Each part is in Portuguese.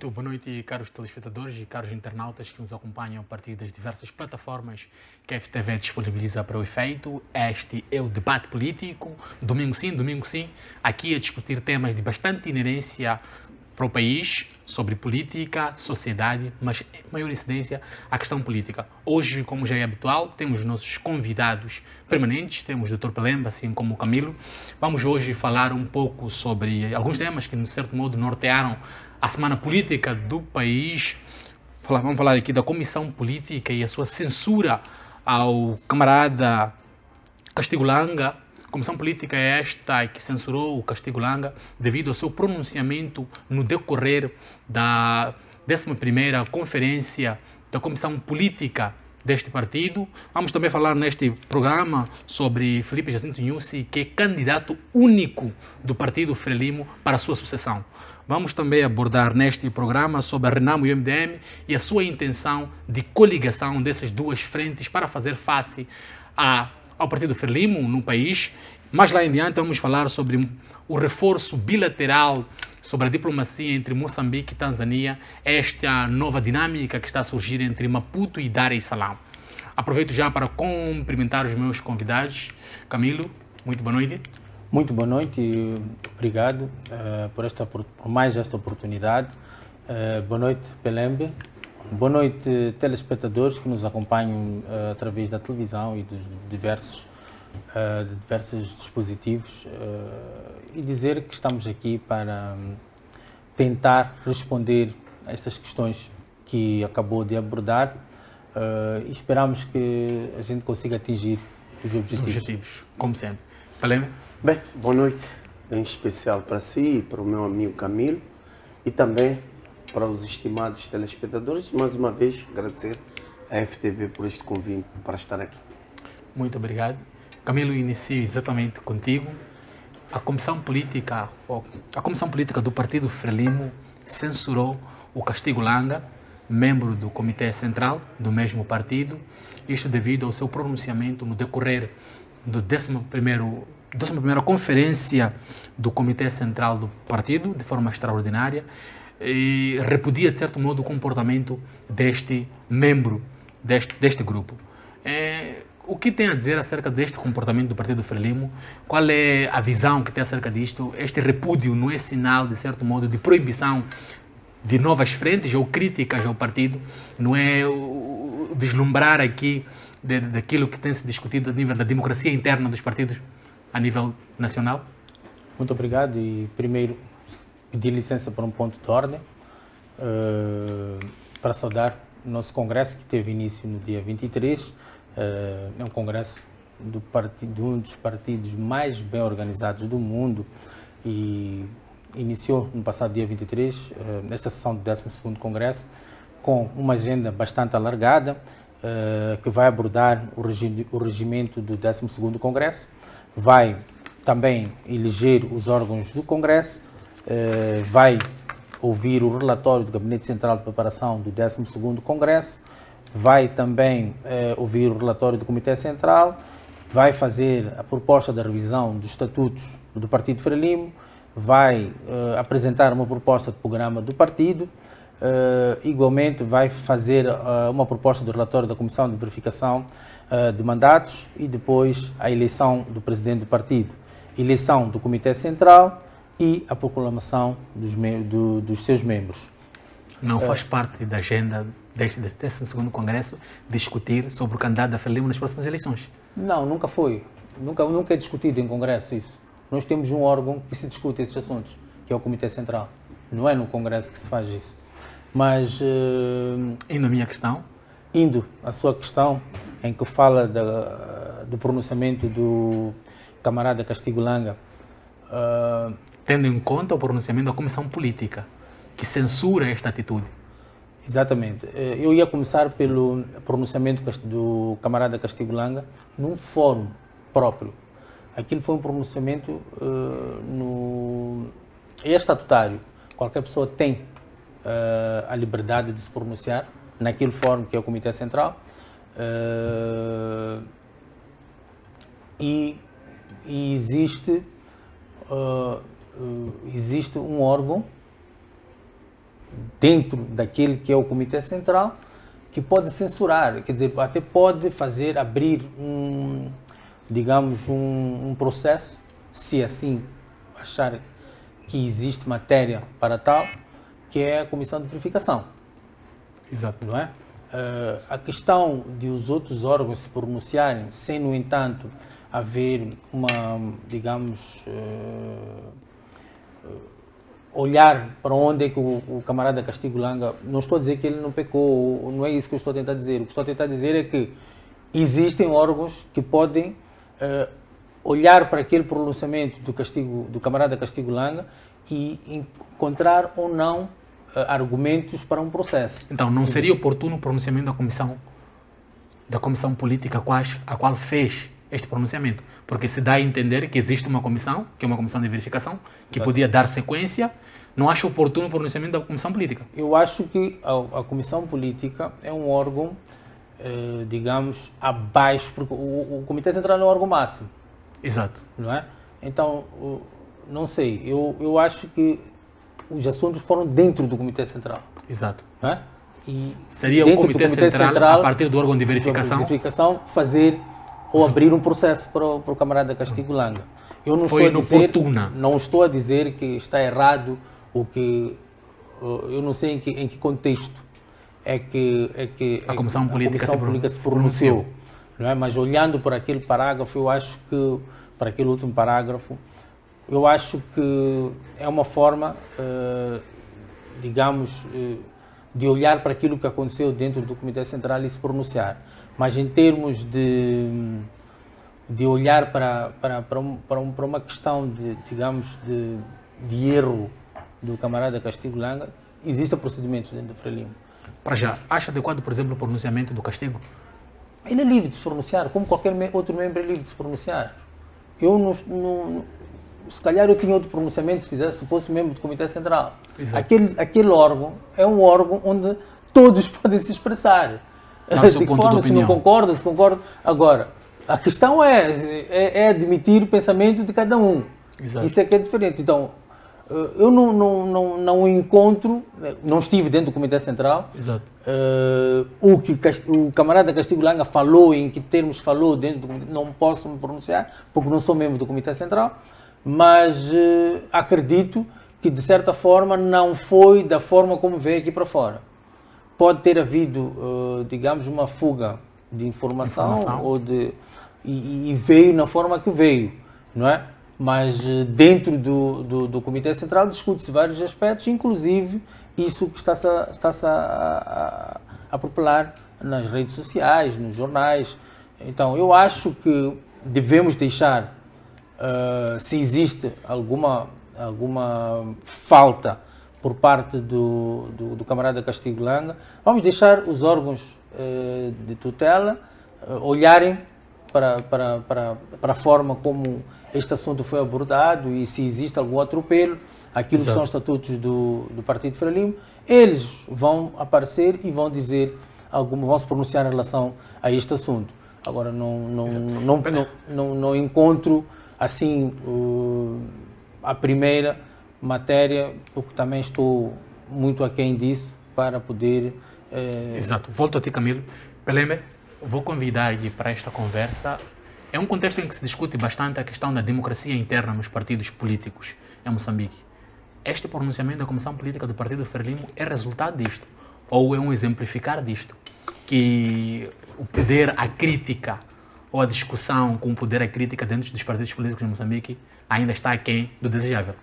Muito boa noite, caros telespectadores e caros internautas que nos acompanham a partir das diversas plataformas que a FTV disponibiliza para o efeito. Este é o debate político, domingo sim, aqui a discutir temas de bastante inerência para o país, sobre política, sociedade, mas em maior incidência a questão política. Hoje, como já é habitual, temos nossos convidados permanentes, temos o Dr. Pelemba, assim como o Camilo. Vamos hoje falar um pouco sobre alguns temas que, de certo modo, nortearam a semana política do país. Vamos falar aqui da Comissão Política e a sua censura ao camarada Castigo Langa. A Comissão Política é esta que censurou o Castigo Langa devido ao seu pronunciamento no decorrer da 11ª Conferência da Comissão Política deste partido. Vamos também falar neste programa sobre Filipe Jacinto Nyusi, que é candidato único do partido Frelimo para a sua sucessão. Vamos também abordar neste programa sobre a Renamo e o MDM e a sua intenção de coligação dessas duas frentes para fazer face ao partido Frelimo no país. Mais lá em diante vamos falar sobre o reforço bilateral sobre a diplomacia entre Moçambique e Tanzânia, esta nova dinâmica que está a surgir entre Maputo e Dar es Salaam. Aproveito já para cumprimentar os meus convidados. Camilo, muito boa noite. Muito boa noite e obrigado por mais esta oportunidade. Boa noite, Pelembe. Boa noite, telespectadores que nos acompanham através da televisão e dos diversos dispositivos e dizer que estamos aqui para tentar responder a estas questões que acabou de abordar e esperamos que a gente consiga atingir os objetivos. Como sempre. Pelembe? Bem, boa noite, em especial para si e para o meu amigo Camilo e também para os estimados telespectadores. Mais uma vez, agradecer à FTV por este convite para estar aqui. Muito obrigado. Camilo, inicio exatamente contigo. A Comissão Política do Partido Frelimo censurou o Castigo Langa, membro do Comitê Central do mesmo partido, isto devido ao seu pronunciamento no decorrer do 11ª Conferência do Comitê Central do Partido, de forma extraordinária, e repudia, de certo modo, o comportamento deste membro deste grupo. O que tem a dizer acerca deste comportamento do Partido Frelimo? Qual é a visão que tem acerca disto? Este repúdio não é sinal, de certo modo, de proibição de novas frentes ou críticas ao partido? Não é o deslumbrar aqui daquilo que tem se discutido a nível da democracia interna dos partidos a nível nacional? Muito obrigado e primeiro pedir licença para um ponto de ordem para saudar o nosso congresso que teve início no dia 23. É um congresso de um dos partidos mais bem organizados do mundo e iniciou no passado dia 23 esta sessão do 12º Congresso com uma agenda bastante alargada que vai abordar o regimento do 12º Congresso, vai também eleger os órgãos do Congresso, vai ouvir o relatório do Gabinete Central de Preparação do 12º Congresso, vai também ouvir o relatório do Comitê Central, vai fazer a proposta da revisão dos estatutos do Partido Frelimo, vai apresentar uma proposta de programa do partido, igualmente vai fazer uma proposta do relatório da Comissão de Verificação de Mandatos e depois a eleição do presidente do partido, eleição do Comitê Central e a proclamação dos seus membros. Não faz parte da agenda deste 12º Congresso discutir sobre o candidato da Frelimo nas próximas eleições? Não, nunca foi. Nunca é discutido em Congresso isso. Nós temos um órgão que se discute esses assuntos, que é o Comitê Central. Não é no Congresso que se faz isso. Mas... Indo à minha questão? Indo à sua questão, em que fala do pronunciamento do camarada Castigo Langa. Tendo em conta o pronunciamento da Comissão Política, que censura esta atitude. Exatamente. Eu ia começar pelo pronunciamento do camarada Castigo Langa num fórum próprio. Aquilo foi um pronunciamento é estatutário. Qualquer pessoa tem a liberdade de se pronunciar naquele fórum que é o Comitê Central e existe um órgão dentro daquele que é o Comitê Central, que pode censurar, quer dizer, até pode abrir digamos, um processo, se assim achar que existe matéria para tal, que é a comissão de verificação. Exato. Não é? A questão de os outros órgãos se pronunciarem, sem, no entanto, haver uma, digamos, olhar para onde é que o camarada Castigo Langa, não estou a dizer que ele não pecou, não é isso que eu estou a tentar dizer. O que estou a tentar dizer é que existem órgãos que podem olhar para aquele pronunciamento do camarada Castigo Langa e encontrar ou não argumentos para um processo. Então, não seria oportuno o pronunciamento da comissão política a qual fez este pronunciamento? Porque se dá a entender que existe uma comissão, que é uma comissão de verificação, que podia dar sequência. Não acha oportuno o pronunciamento da comissão política? Eu acho que a comissão política é um órgão, digamos, abaixo, porque o Comitê Central é o órgão máximo. Exato. Não é? Então, não sei, eu acho que os assuntos foram dentro do Comitê Central. Exato. Não é? E seria o Comitê Central, a partir do órgão de verificação, fazer ou abrir um processo para o camarada Castigo Langa. Eu não foi inoportuna. Não estou a dizer que está errado, o que eu não sei em que contexto é que a Comissão Política se pronunciou. Não é? Mas olhando para aquele parágrafo, eu acho que, para aquele último parágrafo, eu acho que é uma forma, digamos, de olhar para aquilo que aconteceu dentro do Comitê Central e se pronunciar. Mas em termos de olhar para uma questão de, digamos, de erro do camarada Castigo Langa, existem procedimentos dentro do Frelimo. Para já, acha adequado, por exemplo, o pronunciamento do Castigo? Ele é livre de se pronunciar, como qualquer outro membro é livre de se pronunciar. Eu se calhar eu tinha outro pronunciamento se fosse membro do Comitê Central. Aquele órgão é um órgão onde todos podem se expressar. De que forma, se não concorda, se concorda. Agora, a questão é admitir o pensamento de cada um. Exato. Isso é que é diferente. Então, eu não encontro, não estive dentro do Comitê Central. Exato. O que o camarada Castigo Langa falou, em que termos falou dentro do Comitê, não posso me pronunciar, porque não sou membro do Comitê Central, mas acredito que, de certa forma, não foi da forma como veio aqui para fora. Pode ter havido, digamos, uma fuga de informação. E veio na forma que veio, não é? Mas dentro do Comitê Central discute-se vários aspectos, inclusive isso que está-se a popular nas redes sociais, nos jornais. Então, eu acho que devemos deixar, se existe alguma falta por parte do camarada Castigo Langa, vamos deixar os órgãos de tutela olharem para a forma como este assunto foi abordado e se existe algum atropelo, aquilo que são os estatutos do Partido Frelimo, eles vão aparecer e vão dizer, vão se pronunciar em relação a este assunto. Agora, não encontro assim a primeira matéria, porque também estou muito aquém disso para poder... Exato. Volto a ti, Camilo. Peleme, vou convidar-lhe para esta conversa. É um contexto em que se discute bastante a questão da democracia interna nos partidos políticos em Moçambique. Este pronunciamento da Comissão Política do Partido Frelimo é resultado disto? Ou é um exemplificar disto? Que o poder, a crítica ou a discussão com o poder, a crítica dentro dos partidos políticos em Moçambique ainda está aquém do desejável?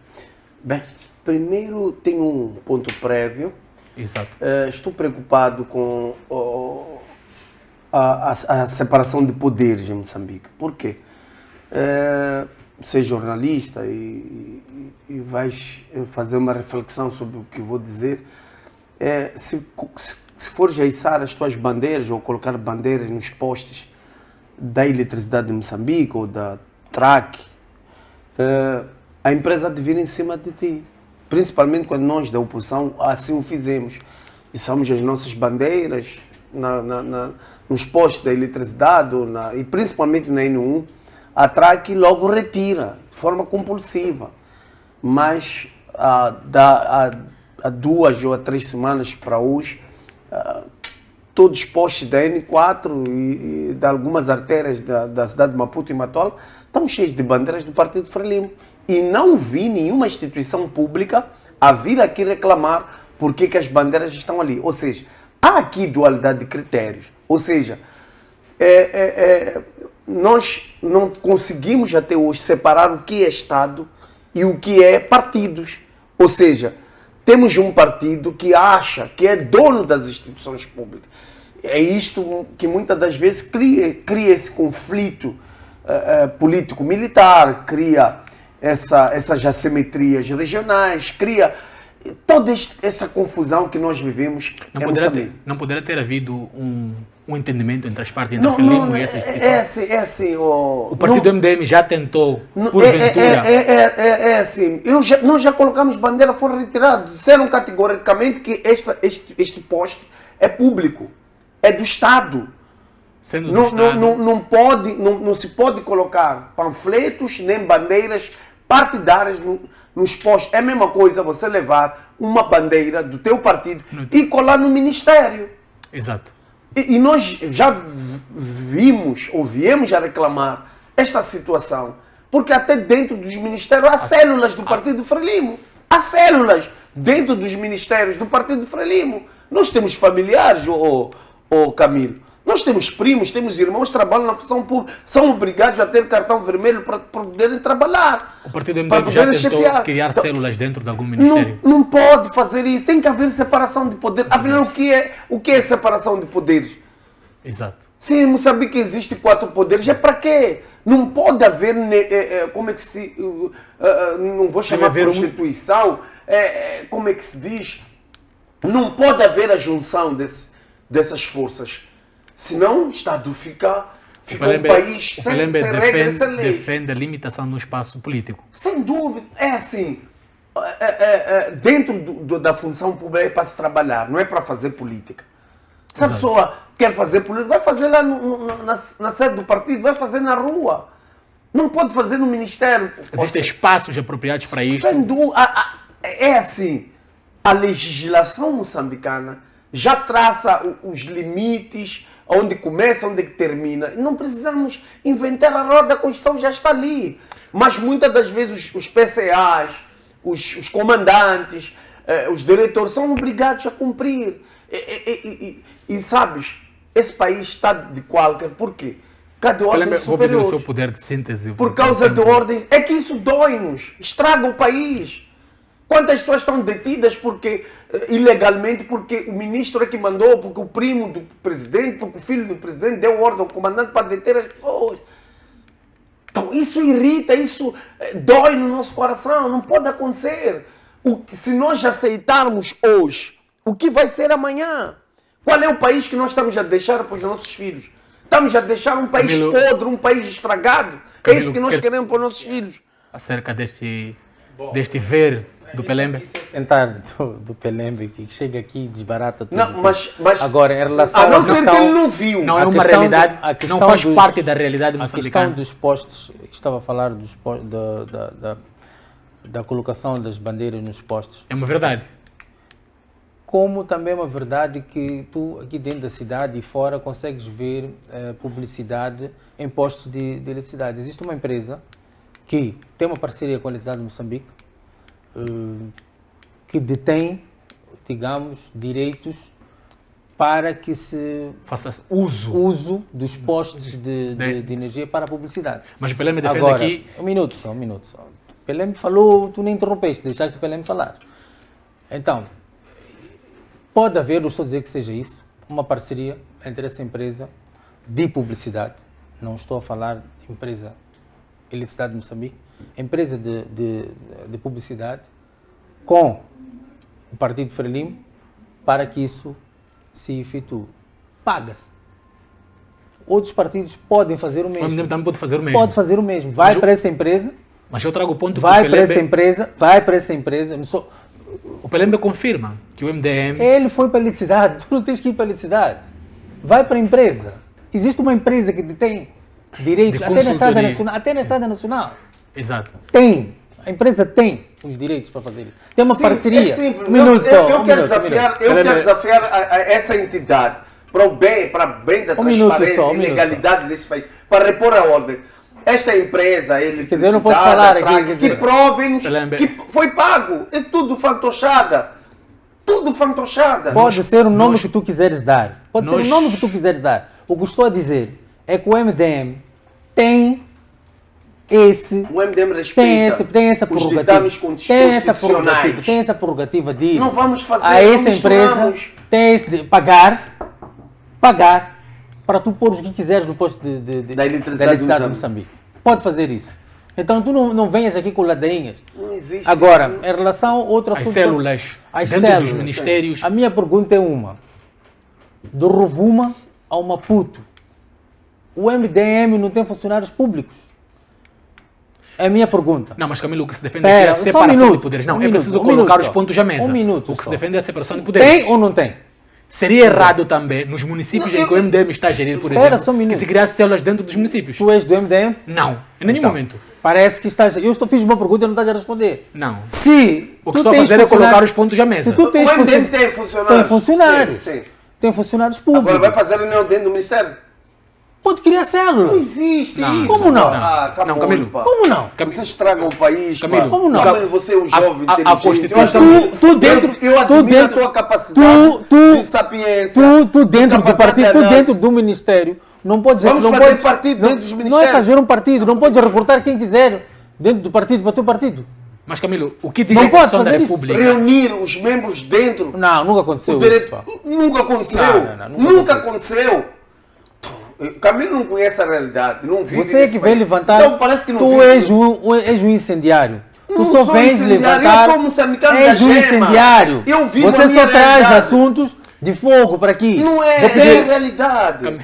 Bem, primeiro tem um ponto prévio. Exato. Estou preocupado com a separação de poderes em Moçambique. Por quê? Você é jornalista e vais fazer uma reflexão sobre o que vou dizer. Se fores içar as tuas bandeiras ou colocar bandeiras nos postes da eletricidade de Moçambique ou da TRAC, a empresa de vir em cima de ti. Principalmente quando nós da oposição assim o fizemos. E somos as nossas bandeiras nos postos da eletricidade e principalmente na N1, a TRAC logo retira, de forma compulsiva. Mas há 2 ou 3 semanas para hoje, todos os postes da N4 e de algumas artérias da cidade de Maputo e Matola estão cheios de bandeiras do Partido Frelimo. E não vi nenhuma instituição pública a vir aqui reclamar porque que as bandeiras estão ali. Ou seja, há aqui dualidade de critérios. Ou seja, nós não conseguimos até hoje separar o que é Estado e o que é partidos. Ou seja, temos um partido que acha que é dono das instituições públicas. É isto que muitas das vezes cria esse conflito político-militar, cria essas assimetrias regionais, cria toda essa confusão que nós vivemos. Não poderia ter havido um entendimento entre as partes, entre a Frelimo e essa instituição? É assim. O partido MDM já tentou, porventura... É assim. Nós já colocamos bandeira, foram retirados. Disseram categoricamente que este poste é público, é do Estado. Sendo do Estado. Não se pode colocar panfletos nem bandeiras partidárias nos postos. É a mesma coisa você levar uma bandeira do teu partido e colar no ministério. Exato. E nós já vimos ou viemos a reclamar esta situação, porque até dentro dos ministérios há células do Partido Frelimo. Há células dentro dos ministérios do Partido Frelimo. Nós temos familiares, Camilo. Nós temos primos, temos irmãos que trabalham na função pública, são obrigados a ter cartão vermelho para poderem trabalhar. O Partido MDM já tentou criar células dentro de algum ministério? Não pode fazer isso, tem que haver separação de poder. Afinal, o que é separação de poderes? Exato. Se em Moçambique existe 4 poderes, é para quê? Não pode haver, como é que se... não vou chamar de prostituição, como é que se diz? Não pode haver a junção dessas forças. Senão o Estado fica um país sem regras, sem lei. Defende a limitação do espaço político. Sem dúvida. É assim, dentro da função pública é para se trabalhar, não é para fazer política. Se a pessoa quer fazer política, vai fazer lá na sede do partido, vai fazer na rua. Não pode fazer no ministério. Existem espaços apropriados para isso? Sem dúvida. É assim, a legislação moçambicana já traça os limites, onde começa, onde termina. Não precisamos inventar a roda, a Constituição já está ali. Mas muitas das vezes os PCAs, os comandantes, os diretores são obrigados a cumprir. E sabes, esse país está de qualquer... Por quê? Cada ordem superior. Vou pedir o seu poder de síntese. Por causa de ordens. É que isso dói-nos, estraga o país. Quantas pessoas estão detidas ilegalmente porque o ministro é que mandou, porque o primo do presidente, porque o filho do presidente deu ordem ao comandante para deter as pessoas. Então isso irrita, isso dói no nosso coração, não pode acontecer. Se nós aceitarmos hoje, o que vai ser amanhã? Qual é o país que nós estamos a deixar para os nossos filhos? Estamos a deixar um país podre, um país estragado. É isso que nós queremos para os nossos filhos. Acerca deste ver do Pelembe? Sentar do Pelembe, que chega aqui e desbarata tudo. Não, mas agora, em relação a não ser que ele não viu. Não é uma realidade, não faz parte da realidade moçambicana. A questão dos postos, estava a falar da colocação das bandeiras nos postos. É uma verdade. Como também é uma verdade que tu, aqui dentro da cidade e fora, consegues ver publicidade em postos de eletricidade. Existe uma empresa que tem uma parceria com a Eletricidade de Moçambique, que detém, digamos, direitos para que se faça uso dos postos de energia para a publicidade. Mas o Pelembe defende agora, aqui... Um minuto só. O Pelembe falou, tu nem interrompeste, deixaste o Pelembe falar. Então, pode haver, não estou a dizer que seja isso, uma parceria entre essa empresa de publicidade, não estou a falar de empresa Eletricidade de Moçambique, empresa de publicidade com o Partido Frelimo para que isso se efetue. Paga-se. Outros partidos podem fazer o mesmo. O MDM também pode fazer o mesmo. Pode fazer o mesmo. Vai para essa empresa. Mas eu trago o ponto que vai para essa empresa. O Pelembe confirma que o MDM... Ele foi para a eletricidade. Tu não tens que ir para a eletricidade. Vai para a empresa. Existe uma empresa que tem direitos até na Estrada Nacional. Exato. Tem. A empresa tem os direitos para fazer isso. Tem uma parceria. É simples. Um minuto só. Eu quero desafiar essa entidade para o bem, da transparência e legalidade desse país, para repor a ordem. Esta empresa, ele quer dizer, eu não posso falar aqui, que provem que foi pago. É tudo fantochada. Tudo fantochada. Pode ser o nome que tu quiseres dar. Pode ser o nome que tu quiseres dar. O que estou a dizer é que o MDM tem o MDM respeita tem essa prerrogativa, tem essa prerrogativa de não vamos fazer a essa empresa tem esse de pagar para tu pôr o que quiseres no posto da eletricidade de Moçambique. Pode fazer isso. Então tu não venhas aqui com ladainhas. Não existe. Agora, em relação a outro assunto, as células dos ministérios. A minha pergunta é uma: do Rovuma ao Maputo, o MDM não tem funcionários públicos? É a minha pergunta. Não, mas Camilo, o que se defende aqui é a separação de poderes. Não, é preciso colocar os pontos à mesa. O que se defende é a separação de poderes. Tem ou não tem? Seria errado também, nos municípios em que o MDM está a gerir, por exemplo, que se criasse células dentro dos municípios. Tu és do MDM? Não, em nenhum momento. Parece que estás... fiz uma pergunta e não estás a responder. Não. Se o que estou a fazer é colocar os pontos à mesa. O MDM tem funcionários. Tem funcionários. Sim. Tem funcionários públicos. Agora vai fazer reunião dentro do Ministério? Pode criar células. Não existe isso. Como não? Não, Camilo. Como não? Você estraga o país. Camilo, como não? Você é um jovem inteligente. A Constituição... Eu admiro a tua capacidade de sapiência. Tu dentro do partido, tu dentro do Ministério, não podes... Vamos fazer partido dentro dos ministérios. Não é fazer um partido, não podes recrutar quem quiser dentro do partido para o teu partido. Mas Camilo, o que diz a Constituição da República? Reunir os membros dentro... Não, nunca aconteceu isso. Nunca aconteceu. Nunca aconteceu. Camilo não conhece a realidade, não vive. Você é que vem levantar. Então parece que não tu és um incendiário. Tu só vens levantar. Eu sou moçambicano és um incendiário. Eu vivo Você só traz assuntos de fogo para aqui. Não é, é realidade.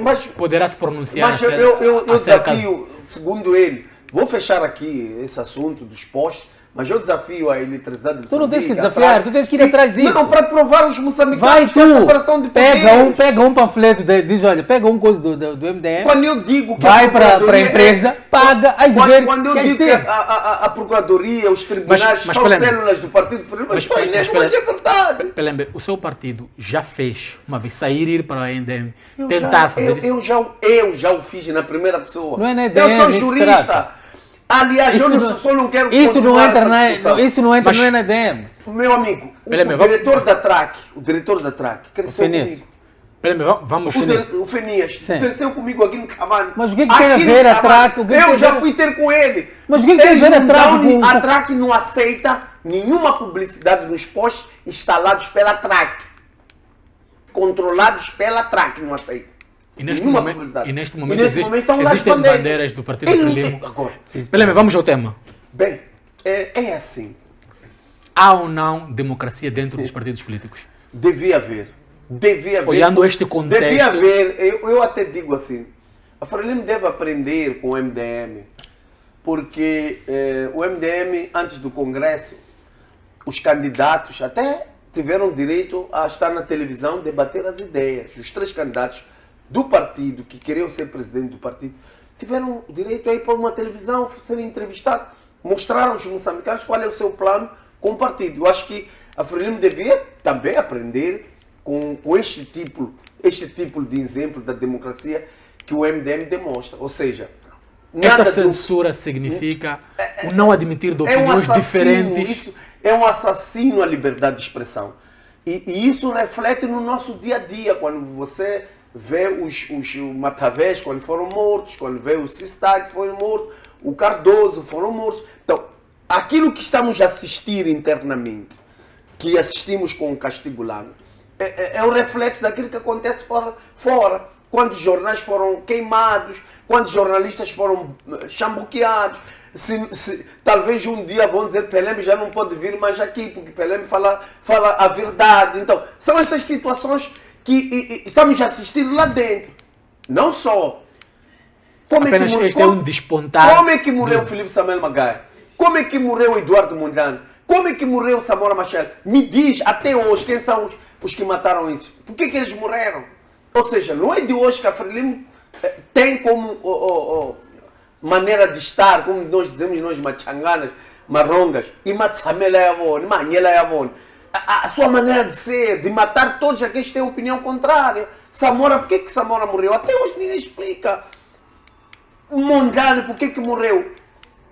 Mas poderá se pronunciar. Mas eu desafio, segundo ele, vou fechar aqui esse assunto dos postes. Mas eu desafio a eletricidade de Moçambique. Tu não tens que desafiar, tu tens que ir atrás disso. Não, para provar os moçambicanos que a separação de poderes. Pega um panfleto, diz, olha, pega um coisa do MDM. Quando eu digo que vai para a empresa, paga as deveres. Quando eu digo que a Procuradoria, os tribunais são células do Partido Frelimo, mas é verdade. Pelembe, o seu partido já fez uma vez sair e ir para a MDM, tentar fazer isso? Eu já o fiz na primeira pessoa. Não é na MDM, eu sou jurista. Aliás, eu só não quero isso não entra na EDM. Meu amigo, o diretor da TRAC cresceu comigo. Vamos o Fenias cresceu comigo aqui no Cavani. Mas o que tem a ver a TRAC? Eu já fui ter com ele. Mas o que tem a ver a TRAC? A TRAC não aceita nenhuma publicidade nos postos instalados pela TRAC. Controlados pela TRAC, não aceita. E neste momento existem bandeiras do Partido Frelimo. Pelembe, vamos ao tema. Bem, é assim. Há ou não democracia dentro dos partidos políticos? Devia haver. Olhando este contexto... Devia haver. Eu até digo assim, a Frelimo deve aprender com o MDM, porque o MDM, antes do Congresso, os candidatos até tiveram direito a estar na televisão, debater as ideias. Os 3 candidatos do partido, que queriam ser presidente do partido, tiveram direito a ir para uma televisão, serem entrevistados, mostraram aos moçambicanos qual é o seu plano com o partido. Eu acho que a Frelimo devia também aprender com este tipo de exemplo da democracia que o MDM demonstra. Ou seja, esta censura significa o não admitir de opiniões diferentes. Isso é um assassino à liberdade de expressão. E isso reflete no nosso dia a dia, quando você vê os Matavés quando foram mortos, quando vê o Sistag foram mortos, o Cardoso foram mortos. Então, aquilo que estamos a assistir internamente, que assistimos com o Castigo Lano, é o reflexo daquilo que acontece fora. Quantos jornais foram queimados, quantos jornalistas foram chambuqueados. Talvez um dia vão dizer que Pelembe já não pode vir mais aqui, porque Pelembe fala a verdade. Então, são essas situações que estamos a assistir lá dentro. Não só. Apenas este é um despontar. Como é que morreu o Filipe Samuel Magai? Como é que morreu o Eduardo Mondlane? Como é que morreu o Samora Machel? Me diz, até hoje, quem são os que mataram isso? Por que eles morreram? Ou seja, não é de hoje que a Frelimo tem como maneira de estar, como nós dizemos nós machanganas, marrongas, e matsamela é avone, manhela é avone. A sua maneira de ser, de matar todos aqueles que têm opinião contrária. Samora, por que Samora morreu? Até hoje ninguém explica. Mondlane, por que morreu?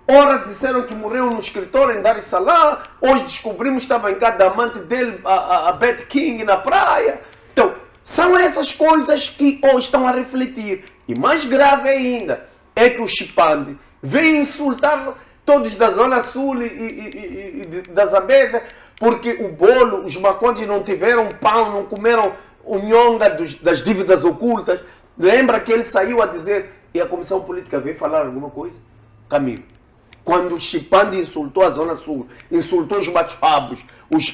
Ora disseram que morreu no escritório em Dar es Salaam, hoje descobrimos que estava em casa da amante dele, a Beth King, na praia. Então, são essas coisas que hoje estão a refletir. E mais grave ainda, é que o Chipande veio insultar todos da Zona Sul e da Zambésia, porque o bolo, os macondes não tiveram pão, não comeram o nhonga das dívidas ocultas. Lembra que ele saiu a dizer, e a Comissão Política veio falar alguma coisa? Camilo, quando o Chipande insultou a Zona Sul, insultou os machos-rabos, os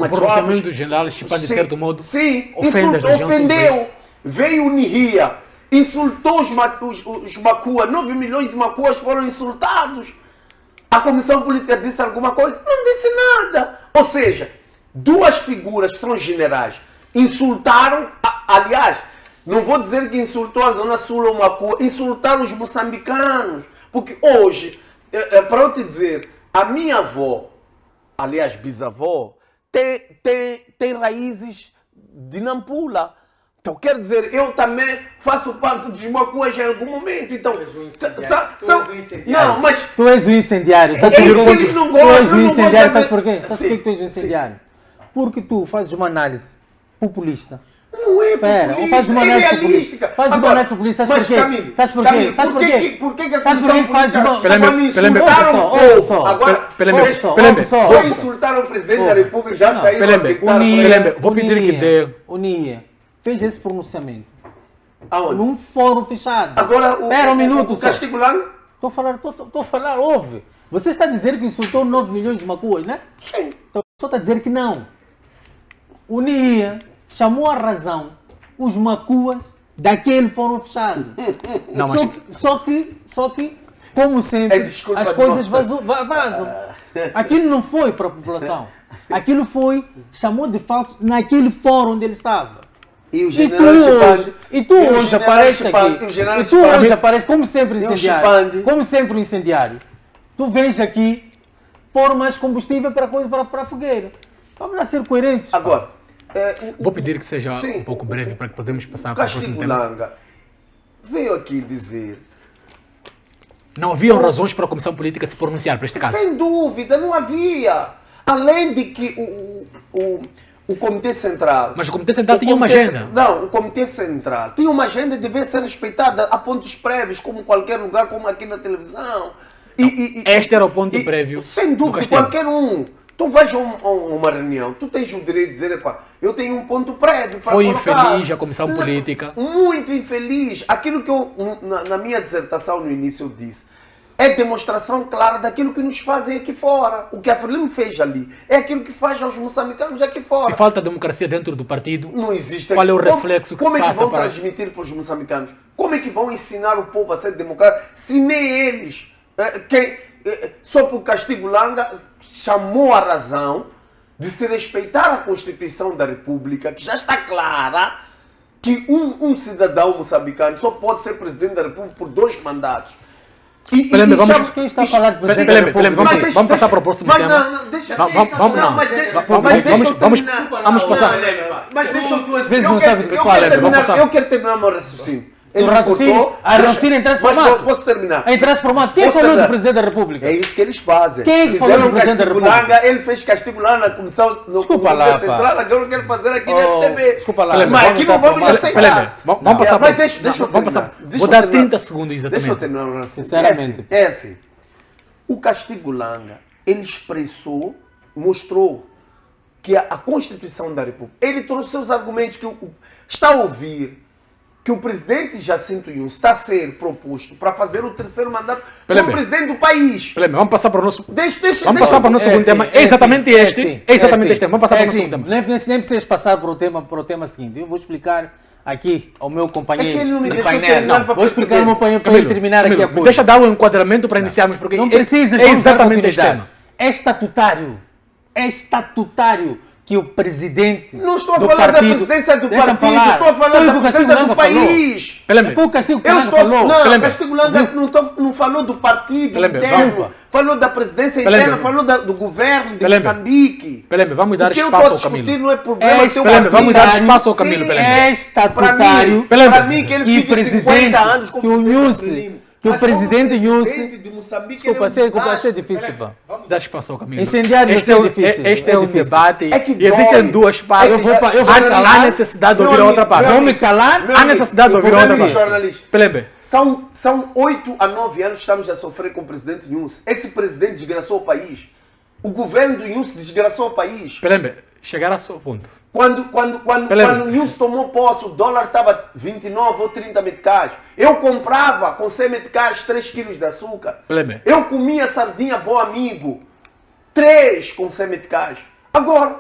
pronunciamento do general Chipande, de certo modo, sim, ofendeu. Veio o Nihia, insultou os Macua, 9 milhões de Macuas foram insultados. A Comissão Política disse alguma coisa? Não disse nada. Ou seja, duas figuras que são generais insultaram, aliás, não vou dizer que insultou a Zona Sul ou Macua, insultaram os moçambicanos. Porque hoje, para eu te dizer, a minha avó, aliás, bisavó, tem raízes de Nampula. Então, quer dizer, eu também faço parte dos Macuas em algum momento. Então, não, mas tu és o incendiário. Sabes por quê? Tu és o incendiário. Sabes porquê? Sabes porquê que tu és o incendiário? Porque tu fazes uma análise populista. Não é populista, faz uma análise realística. Faz uma análise populista. Sabes porquê? Camilo, sabes porquê? Sabes porquê? Por que a Sabes porquê que fazes uma... Foi insultar o Presidente da República, já saiu a vou pedir que dê... O NIE fez esse pronunciamento. Aonde? Num fórum fechado. Agora, espera um minuto, o Castigulano? Estou a falar, ouve. Você está a dizer que insultou 9 milhões de macuas, né? Sim. Então, só está a dizer que não. O NIE chamou a razão os macuas daquele fórum fechado. Não, mas... só que, como sempre, as coisas vazam. Aquilo não foi para a população. Aquilo chamou de falso naquele fórum onde ele estava. E o general Chipande... E tu hoje aparece aqui. E tu hoje aparece como sempre incendiário. Como sempre incendiário. Tu vens aqui pôr mais combustível para a fogueira. Vamos lá ser coerentes. Agora, vou pedir que seja um pouco breve para que podemos passar para o próximo tema. Castigulanga veio aqui dizer... Não haviam razões para a Comissão Política se pronunciar para este caso? Sem dúvida, não havia. Além de que o Comitê Central... Mas o Comitê Central tinha uma agenda. Não, o Comitê Central tinha uma agenda que devia ser respeitada a pontos prévios, como qualquer lugar, como aqui na televisão. Este era o ponto prévio. Sem dúvida, qualquer um. Tu vais a uma reunião, tu tens o direito de dizer, epá, eu tenho um ponto prévio para Foi colocar. Infeliz a Comissão Política. Muito infeliz. Aquilo que eu, na minha dissertação no início, eu disse, é demonstração clara daquilo que nos fazem aqui fora. O que a Frelimo fez ali é aquilo que faz aos moçambicanos aqui fora. Se falta democracia dentro do partido, não existe. Qual é o reflexo que se passa? Como é que vão transmitir para os moçambicanos? Como é que vão ensinar o povo a ser democrático se nem eles, só por Castigulanga, chamou a razão de se respeitar a Constituição da República, que já está clara que um cidadão moçambicano só pode ser Presidente da República por 2 mandatos. Vamos passar para o próximo tema. Vamos passar. Mas deixa eu... Eu quero terminar meu raciocínio. Ele raciocínio em transformado. Posso terminar? Em transformado. Quem falou do Presidente da República? É isso que eles fazem. Quem falou do Presidente da República? Ele fez Castigulanga na Comissão Central, agora eu quero fazer aqui na FTV. Desculpa lá. Mas aqui não vamos aceitar. Vamos passar. Mas deixa eu terminar. Vou dar 30 segundos exatamente. Deixa eu terminar o raciocínio. Sinceramente. É assim. O Castigulanga, ele expressou, mostrou que a Constituição da República, ele trouxe seus argumentos que está a ouvir que o presidente Jacinto Yuns está a ser proposto para fazer o 3º mandato como presidente do país. Vamos passar para o nosso... Vamos passar para o nosso segundo tema. É exatamente este. É exatamente este tema. Vamos passar para o nosso segundo tema. Nem precisas passar para o tema seguinte. Eu vou explicar aqui ao meu companheiro. É que ele não me deixou terminar para vou explicar ao meu companheiro para ele terminar aqui a coisa. Deixa dar um enquadramento para iniciarmos, porque não precisa é exatamente este tema. É estatutário. É estatutário que o presidente Não estou a do falar partido, da presidência do deixa-me partido, falar. estou a falar Foi o da que o Castigo presidência do Langa falou. país. Pelembe, Foi o Castigo Eu Langa estou. falou. Não, Pelembe. Castigo Langa não falou do partido Pelembe, interno, vamos. falou da presidência Pelembe. interna, falou do governo de Pelembe. Moçambique. Pelembe, vamos dar O que eu espaço estou a ao Camilo. discutir não é problema teu Pelembe, vamos dar partido. espaço ao Camilo, Sim, Pelembe. É estatutário Pelembe. Para mim, que ele e fique 50 presidente anos como que o presidente Nussi, Frelimo. que o Mas como presidente Nussi, presidente de Moçambique, desculpa, ele é um vai ser desastre. difícil, pá. Vamos dar espaço ao Camilo. Incendiário Este vai é, ser difícil, este é é um difícil. debate É que e existem dói. duas partes. É que eu vou Há calar. necessidade de ouvir Meu a outra amigo, parte. meu Vou me amigo, calar? meu Há amigo, necessidade de ouvir a outra meu parte. jornalista. Pelembe, São 8 a 9 anos que estamos a sofrer com o presidente Nussi. Esse presidente desgraçou o país. O governo do Nussi desgraçou o país. Pelembe, chegar a seu ponto. Quando Pelembe. o Nussi tomou posse, o dólar estava 29 ou 30 meticais. Eu comprava com 100 meticais 3 quilos de açúcar. Pelembe. Eu comia sardinha bom amigo. 3 com 100 meticais. Agora,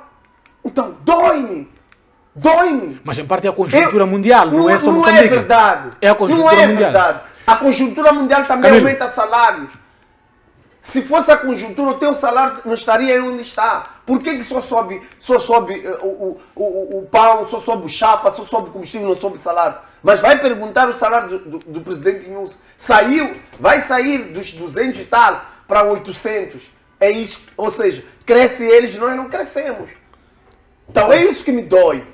então, dói-me. Dói-me. Mas em parte é a conjuntura mundial, não é só Não Moçambique. é verdade. É a conjuntura não é mundial. verdade. A conjuntura mundial também Camilo. aumenta salários. Se fosse a conjuntura, o teu salário não estaria aí onde está. Por que só sobe o pão, só sobe o chapa, só sobe o combustível, não sobe o salário? Mas vai perguntar o salário do presidente Nussi. Vai sair dos 200 e tal para 800. É isso. Ou seja, cresce eles, nós não crescemos. Então é isso que me dói.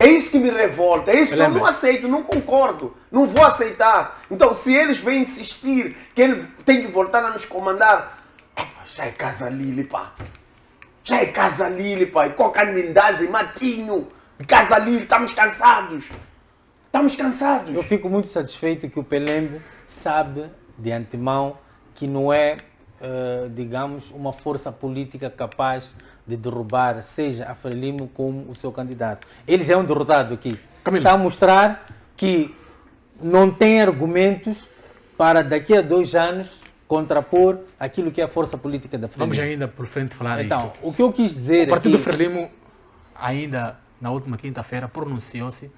É isso que me revolta, é isso que eu não aceito, não concordo, não vou aceitar. Então, se eles vêm insistir que ele tem que voltar a nos comandar, já é Casa Lili, pá. Já é Casa Lili, pá. E Cocanindase, Matinho, Casa Lili, estamos cansados. Estamos cansados. Eu fico muito satisfeito que o Pelembe sabe de antemão que não é, digamos, uma força política capaz de derrubar, seja a Frelimo como o seu candidato. Ele já é um derrotado aqui. Camilo. Está a mostrar que não tem argumentos para daqui a 2 anos contrapor aquilo que é a força política da Frelimo. Vamos ainda por frente falar Então, isto. o que eu quis dizer O Partido aqui... Frelimo, ainda na última quinta-feira, pronunciou-se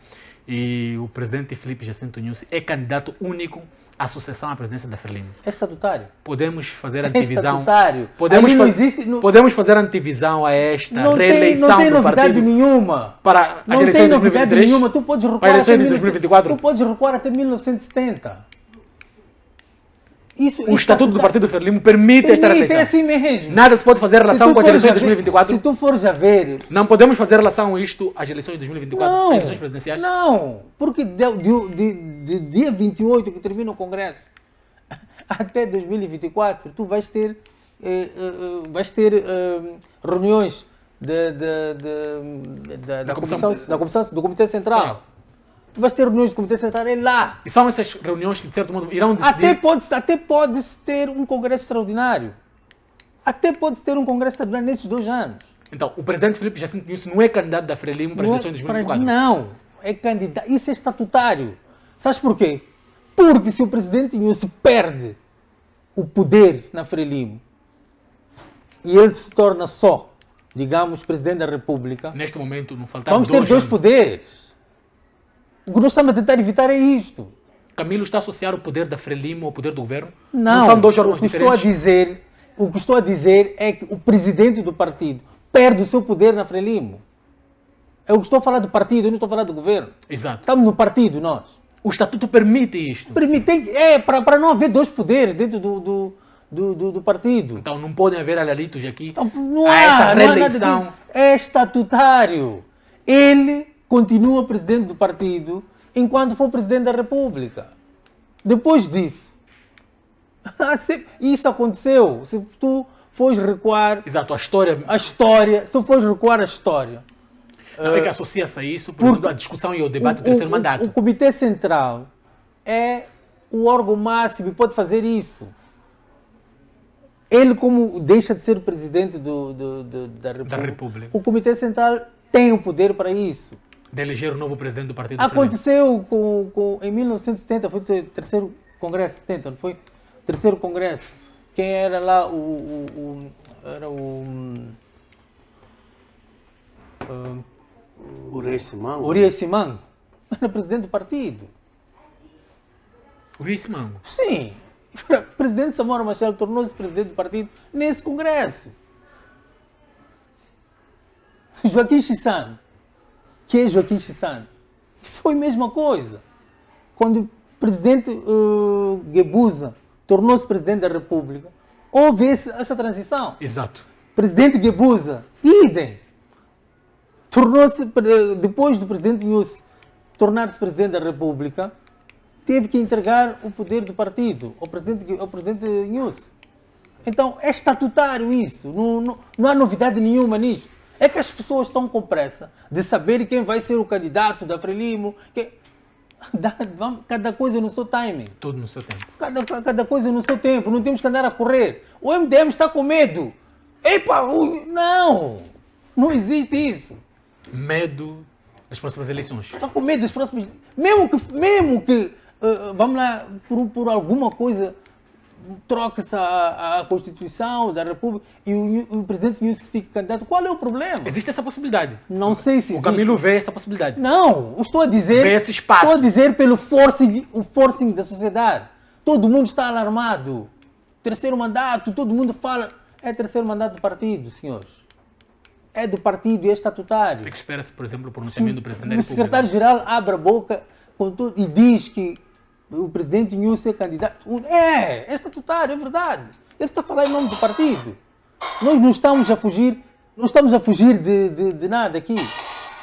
e o presidente Filipe Jacinto Nussi é candidato único à sucessão à presidência da Frelimo. É estatutário. Podemos fazer É antivisão. estatutário. Podemos, Ali não existe... podemos fazer antivisão a esta Não reeleição tem do novidade partido nenhuma. para as Não eleições tem de novidade 2023. nenhuma. Tu podes Para recuar as eleições até de 2024. Tu podes recuar até 1970. Isso, O estatuto do Partido Frelimo permite esta Permite, reeleição. é assim mesmo. Nada se pode fazer em relação Se tu com as fores eleições a de ver- 2024. Se tu fores a ver... Não podemos fazer relação a isto às eleições de 2024, Não, às eleições presidenciais. não, porque de dia 28 que termina o Congresso até 2024, tu vais ter reuniões do Comitê Central. Tu vais ter reuniões do Comitê Central, é lá. E são essas reuniões que, de certo modo, irão decidir. Até pode-se ter um Congresso extraordinário. Até pode-se ter um Congresso extraordinário nesses 2 anos. Então, o presidente Filipe Jacinto Nussi não é candidato da Frelimo para as eleições de 2024. Não, é candidato. Isso é estatutário. Sabes porquê? Porque se o presidente Nussi perde o poder na Frelimo e ele se torna só, digamos, presidente da República, Neste momento, não faltaram vamos ter 2 anos. poderes. O que nós estamos a tentar evitar é isto. Camilo está a associar o poder da Frelimo ao poder do governo? Não, São 2 órgãos o que diferentes? o que estou a dizer é que o presidente do partido perde o seu poder na Frelimo. Eu estou a falar do partido, eu não estou a falar do governo. Exato. Estamos no partido, nós. O estatuto permite isto. Para não haver 2 poderes dentro do partido. Então, não podem haver alalitos aqui Então, não a há, essa não há nada reeleição. disso. É estatutário. Ele continua presidente do partido enquanto for presidente da República. Depois disso, isso aconteceu. Se tu fores recuar Exato, a história. se tu fores recuar a história, Não é que associa-se a isso, por exemplo, a discussão e o debate do terceiro mandato. o Comitê Central é o órgão máximo e pode fazer isso. Ele, como deixa de ser presidente da República, o Comitê Central tem o poder para isso. De eleger o novo presidente do Partido Frelimo. Aconteceu em 1970, foi o terceiro congresso, 70, não foi? Terceiro congresso. Quem era lá Urias Simão era presidente do partido. Urias Simão? Sim. O presidente Samora Machel tornou-se presidente do partido nesse congresso. Joaquim Chissano, que é Joaquim Chissano, foi a mesma coisa. Quando o presidente Guebuza tornou-se presidente da República, houve essa transição. Exato. Presidente Guebuza, idem. Tornou-se, depois do presidente Nyusi tornar-se presidente da República, teve que entregar o poder do partido ao presidente Nyusi. Então, é estatutário isso. Não há novidade nenhuma nisso. É que as pessoas estão com pressa de saber quem vai ser o candidato da Frelimo. Cada coisa no seu timing. Tudo no seu tempo. Cada coisa no seu tempo. Não temos que andar a correr. O MDM está com medo. Epa, não existe isso. Medo das próximas eleições. Está com medo das próximas... Mesmo que vamos lá, por alguma coisa, troque-se a Constituição da República e o presidente Nyusi fique candidato. Qual é o problema? Existe essa possibilidade. Não sei se O existe. Camilo vê essa possibilidade. Não, estou a dizer... Vê esse espaço. Estou a dizer pelo o forcing da sociedade. Todo mundo está alarmado. Terceiro mandato, todo mundo fala... É terceiro mandato do partido, senhores. É do partido e é estatutário. É que espera-se, por exemplo, o pronunciamento do presidente da O República. secretário-geral abre a boca e diz que o presidente Nyusi é candidato. É estatutário, é verdade. Ele está a falar em nome do partido. Nós não estamos a fugir, de nada aqui.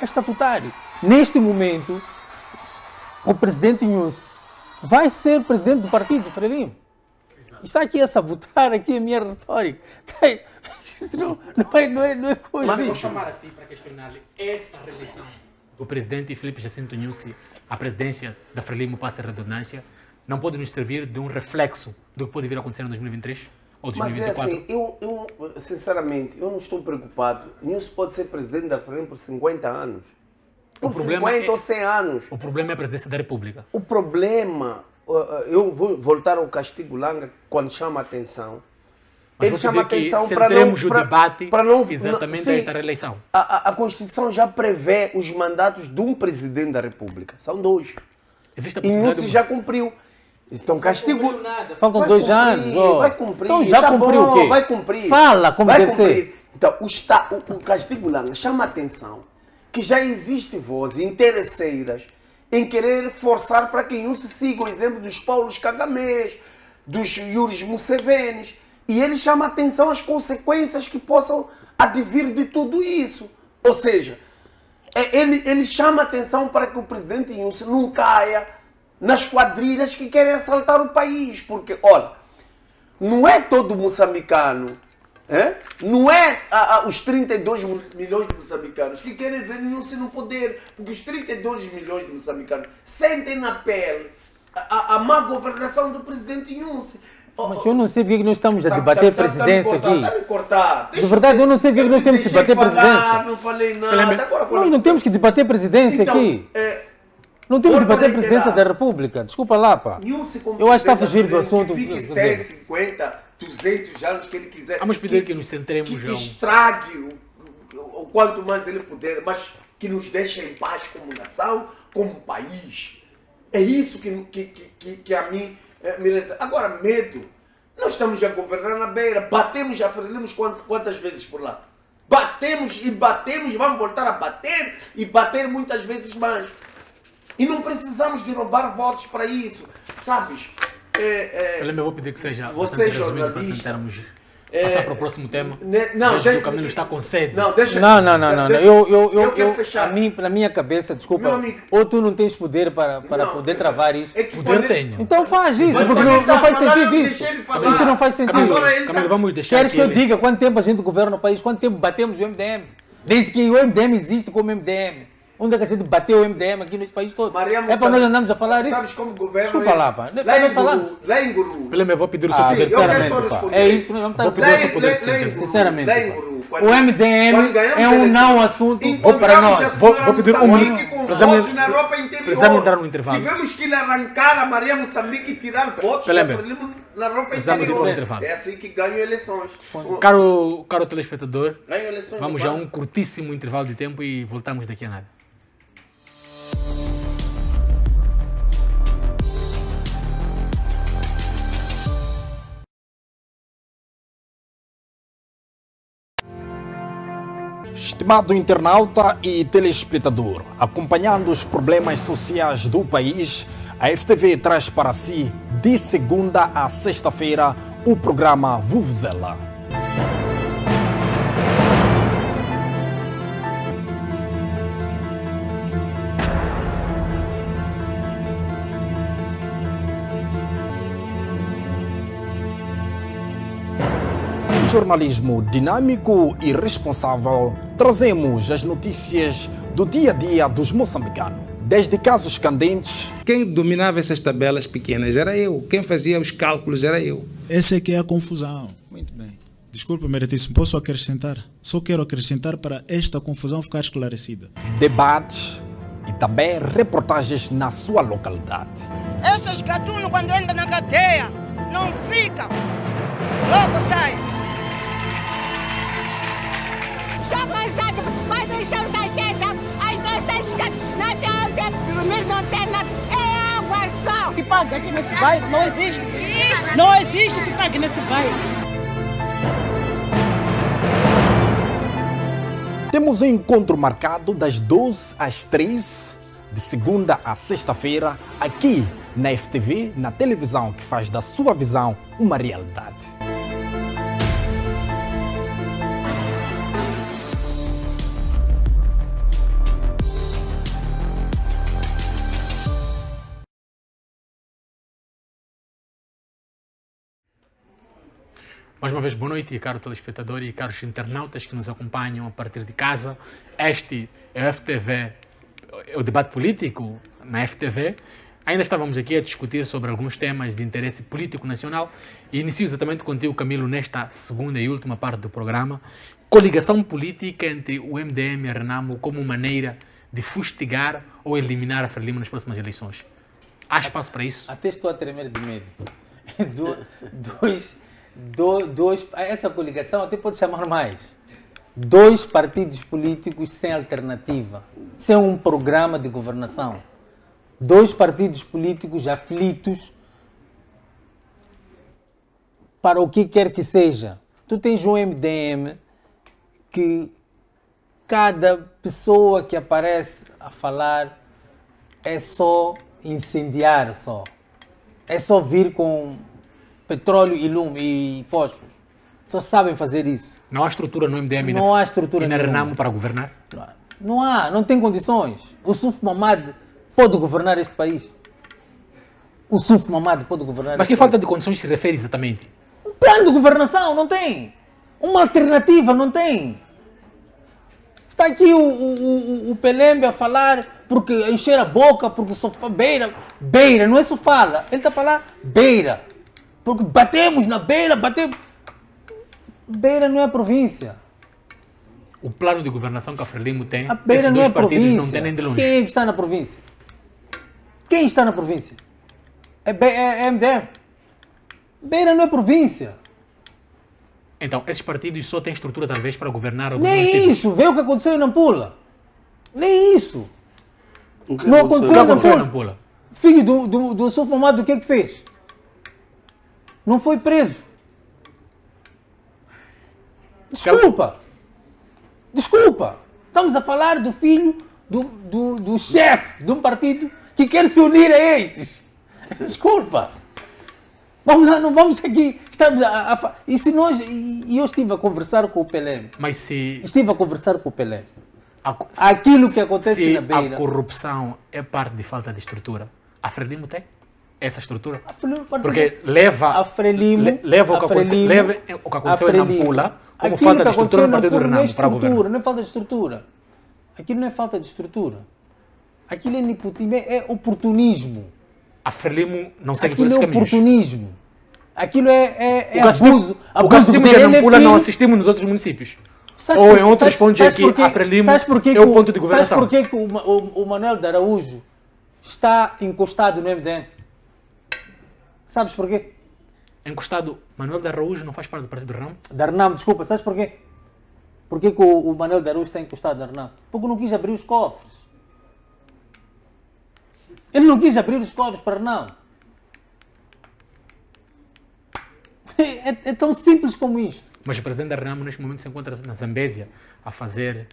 É estatutário. Neste momento, o presidente Nyusi vai ser presidente do partido do Frelimo. Está aqui a sabotar aqui a minha retórica. Isso não é coisa. Mas vou chamar a ti para questionar-lhe essa reeleição do presidente Filipe Jacinto Nyusi à presidência da Frelimo, passa a redundância, não pode nos servir de um reflexo do que pode vir a acontecer em 2023 ou 2024? Mas é assim, eu sinceramente, eu não estou preocupado. Nyusi pode ser presidente da Frelimo por 50 anos. Por 50 ou 100 anos. O problema é a presidência da República. O problema, eu vou voltar ao Castigo Langa quando chama a atenção. Mas Ele chama a atenção para não... o debate para não, exatamente sim, esta reeleição. A Constituição já prevê os mandatos de um presidente da República. São 2. Existe a E possibilidade... Nyusi já cumpriu. Então, Castigo... Faltam 2 anos. Vai cumprir. Então já cumpriu o quê? Vai cumprir. Fala como deve ser. Então, o Castigo Langa chama a atenção que já existe vozes interesseiras em querer forçar para que Nyusi siga o exemplo dos Paulos Kagamés, dos Yuris Musevenis. E ele chama a atenção às consequências que possam advir de tudo isso. Ou seja, ele chama a atenção para que o presidente Nyusi não caia nas quadrilhas que querem assaltar o país. Porque, olha, não é todo moçambicano, não é os 32 milhões de moçambicanos que querem ver Nyusi no poder. Porque os 32 milhões de moçambicanos sentem na pele a má governação do presidente Nyusi. Mas eu não sei porque nós estamos a debater presidência aqui. Está a cortar. De verdade, eu não sei porque nós temos que debater presidência. Não falei nada. Nós não temos que debater presidência aqui. Não temos que debater presidência da República. Desculpa lá, pá. Eu acho que está a fugir do assunto. Que fique 100, 50, 200 anos que ele quiser. Vamos pedir que nos centremos. Que estrague o quanto mais ele puder, mas que nos deixe em paz como nação, como país. É isso que a mim... Agora, medo. Nós estamos a governar na beira. Batemos, já falamos quantas vezes por lá. Batemos e vamos voltar a bater e bater muitas vezes mais. E não precisamos de roubar votos para isso. Sabes? Eu vou pedir que seja você, resumido para tentarmos passar para o próximo tema. Não, vejo que o Camilo está com sede. Não. Eu quero fechar. Na minha cabeça, desculpa, ou tu não tens poder para poder travar isso. Poder tenho. Então faz isso, porque não faz sentido isso. Isso não faz sentido. Camilo, vamos deixar. Queres que eu diga quanto tempo a gente governa o país? Quanto tempo batemos o MDM? Desde que o MDM existe como MDM. Onde é que a gente bateu o MDM aqui nesse país todo? É para nós andarmos a falar isso? Sabes como governo? Desculpa lá, pá. Lá em Guru. Eu vou pedir o seu poder. Sinceramente, pá. É isso que nós vamos estar. Vou pedir o seu poder de síntese. Sinceramente, o MDM é um não assunto para nós. Vou pedir minuto. Precisamos entrar no intervalo. Tivemos que arrancar a Maria Moçambique e tirar votos na roupa interior. É assim que ganham eleições. Caro telespectador, ganham eleições. Vamos já a um curtíssimo intervalo de tempo e voltamos daqui a nada. Estimado internauta e telespectador, acompanhando os problemas sociais do país, a FTV traz para si, de segunda a sexta-feira, o programa Vuvuzela. Jornalismo dinâmico e responsável, trazemos as notícias do dia a dia dos moçambicanos. Desde casos candentes. Quem dominava essas tabelas pequenas era eu. Quem fazia os cálculos era eu. Essa é que é a confusão. Muito bem. Desculpa, meritíssimo, posso acrescentar? Só quero acrescentar para esta confusão ficar esclarecida. Debates e também reportagens na sua localidade. Esses gatunos, quando entram na cadeia, não ficam. Logo saem. Estou cansado, vai deixar o cacheta, as nossas casas, não tem onde dormir, não tem nada, é água só. Que paga aqui nesse bairro, não existe. Não existe que pague nesse bairro. Temos um encontro marcado das 12 às 3, de segunda a sexta-feira, aqui na FTV, na televisão que faz da sua visão uma realidade. Mais uma vez, boa noite, caro telespectador e caros internautas que nos acompanham a partir de casa. Este é o FTV, é o debate político na FTV. Ainda estávamos aqui a discutir sobre alguns temas de interesse político nacional e inicio exatamente contigo, Camilo, nesta segunda e última parte do programa. Coligação política entre o MDM e a Renamo como maneira de fustigar ou eliminar a Frelimo nas próximas eleições. Há espaço para isso? Até estou a tremer de medo. Essa coligação até pode chamar mais. 2 partidos políticos sem alternativa, sem um programa de governação. 2 partidos políticos aflitos para o que quer que seja. Tu tens um MDM que cada pessoa que aparece a falar é só incendiar só. É só vir com petróleo e lume e fósforo. Só sabem fazer isso. Não há estrutura no MDM não há estrutura e na Renamo para governar? Não tem condições. O Suf Mamad pode governar este país. O Suf Mamad pode governar. Mas que falta de condições se refere exatamente? Um plano de governação não tem. Uma alternativa não tem. Está aqui o Pelembe a falar porque encher a boca, porque só beira. Beira, não é só fala. Ele está a falar beira. Porque batemos na beira, batemos. Beira não é província. O plano de governação que a Frelimo tem, a beira esses não 2 é partidos província. não têm nem de longe. Quem é que está na província? Quem está na província? É MDM. Beira não é província. Então, esses partidos só têm estrutura talvez para governar alguns Nem municípios. isso. Vê o que aconteceu em Nampula. Nem isso. O que Não aconteceu aconteceu em em Nampula. Filho do Suf Mamad, o que é que fez? Não foi preso. Desculpa. Desculpa. Estamos a falar do filho do chefe de um partido que quer se unir a estes. Desculpa. Vamos lá, não vamos aqui. Estamos e se nós. E eu estive a conversar com o Pelé. Mas se. Estive a conversar com o Pelé. Aquilo que acontece na beira. Se a corrupção é parte de falta de estrutura, a Frelimo tem essa estrutura? Porque leva o que aconteceu em Nampula como falta de estrutura no Partido do Renamo para governar. Não é falta de estrutura. Aquilo não é falta de estrutura. Aquilo é nepotismo, é oportunismo. A Frelimo não segue por esses caminhos. Aquilo é oportunismo. Aquilo é abuso. O que assistimos em Nampula não assistimos nos outros municípios. Ou em outros pontos aqui, a Frelimo é o ponto de governação. Sabes porquê que o Manuel de Araújo está encostado no MDM? Sabes porquê? Encostado, Manuel de Araújo não faz parte do Partido do Renamo? Da Renamo, desculpa, sabes porquê? Porquê que o Manuel de Araújo está encostado da Renamo? Porque não quis abrir os cofres. Ele não quis abrir os cofres para Renamo. É tão simples como isto. Mas o presidente da Renamo neste momento se encontra na Zambésia a fazer...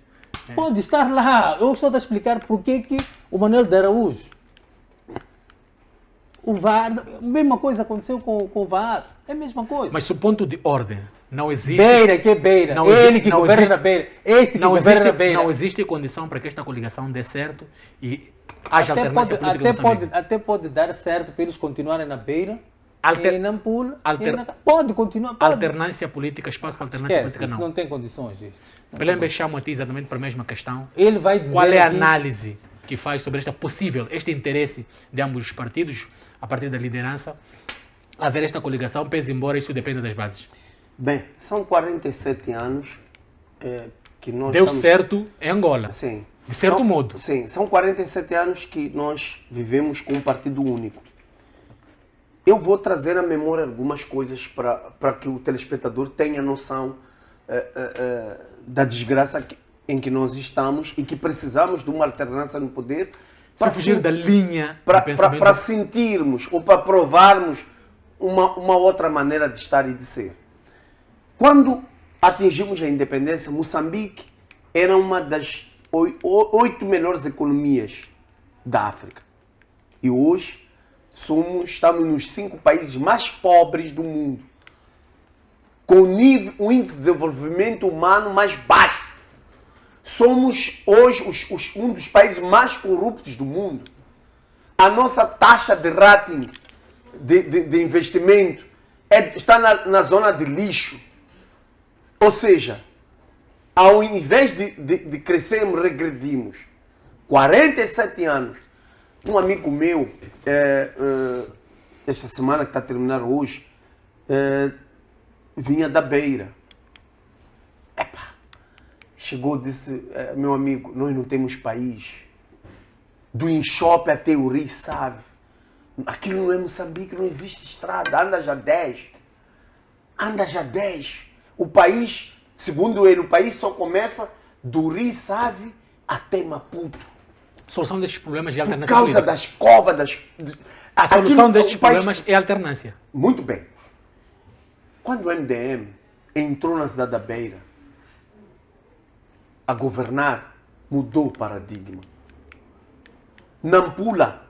Pode estar lá. Eu estou a explicar porque que o Manuel de Araújo, o VAR, a mesma coisa aconteceu com o VAR. É a mesma coisa. Mas do ponto de ordem, não existe... Beira, que Beira? Não Ele que não governa existe- na Beira. Este que não governa existe, na Beira. não existe condição para que esta coligação dê certo e haja Até alternância pode, política no Moçambique. até pode dar certo para eles continuarem na Beira, Alter- em Nampula, alter- pode continuar. Pode. Alternância política, espaço para alternância Esquece, política isso não. não tem condições, este. Pelembe chama a ti exatamente para a mesma questão. Ele vai dizer Qual é a aqui- análise que faz sobre este interesse de ambos os partidos, a partir da liderança, haver esta coligação, pese embora isso dependa das bases? Bem, são 47 anos que nós Deu estamos... certo em Angola, Sim. de certo São- modo. Sim, são 47 anos que nós vivemos com um partido único. Eu vou trazer à memória algumas coisas para que o telespectador tenha noção da desgraça em que nós estamos e que precisamos de uma alternância no poder Sem fugir da linha de pensamento. para sentirmos ou para provarmos uma outra maneira de estar e de ser. Quando atingimos a independência, Moçambique era uma das 8 melhores economias da África. E hoje estamos nos 5 países mais pobres do mundo, com o índice de desenvolvimento humano mais baixo. Somos hoje um dos países mais corruptos do mundo. A nossa taxa de rating de investimento está na zona de lixo. Ou seja, ao invés de crescermos, regredimos. 47 anos. Um amigo meu, esta semana que está a terminar hoje, vinha da Beira. Chegou e disse, meu amigo, nós não temos país. Do Inchope até Uri, sabe? Aquilo não é Moçambique, não existe estrada. Anda já 10. Anda já 10. O país, segundo ele, o país só começa do Uri, sabe, até Maputo. Solução destes problemas de Por alternância causa política. das covas, A solução destes o país- problemas é a alternância. Muito bem. Quando o MDM entrou na cidade da Beira a governar, mudou o paradigma. Nampula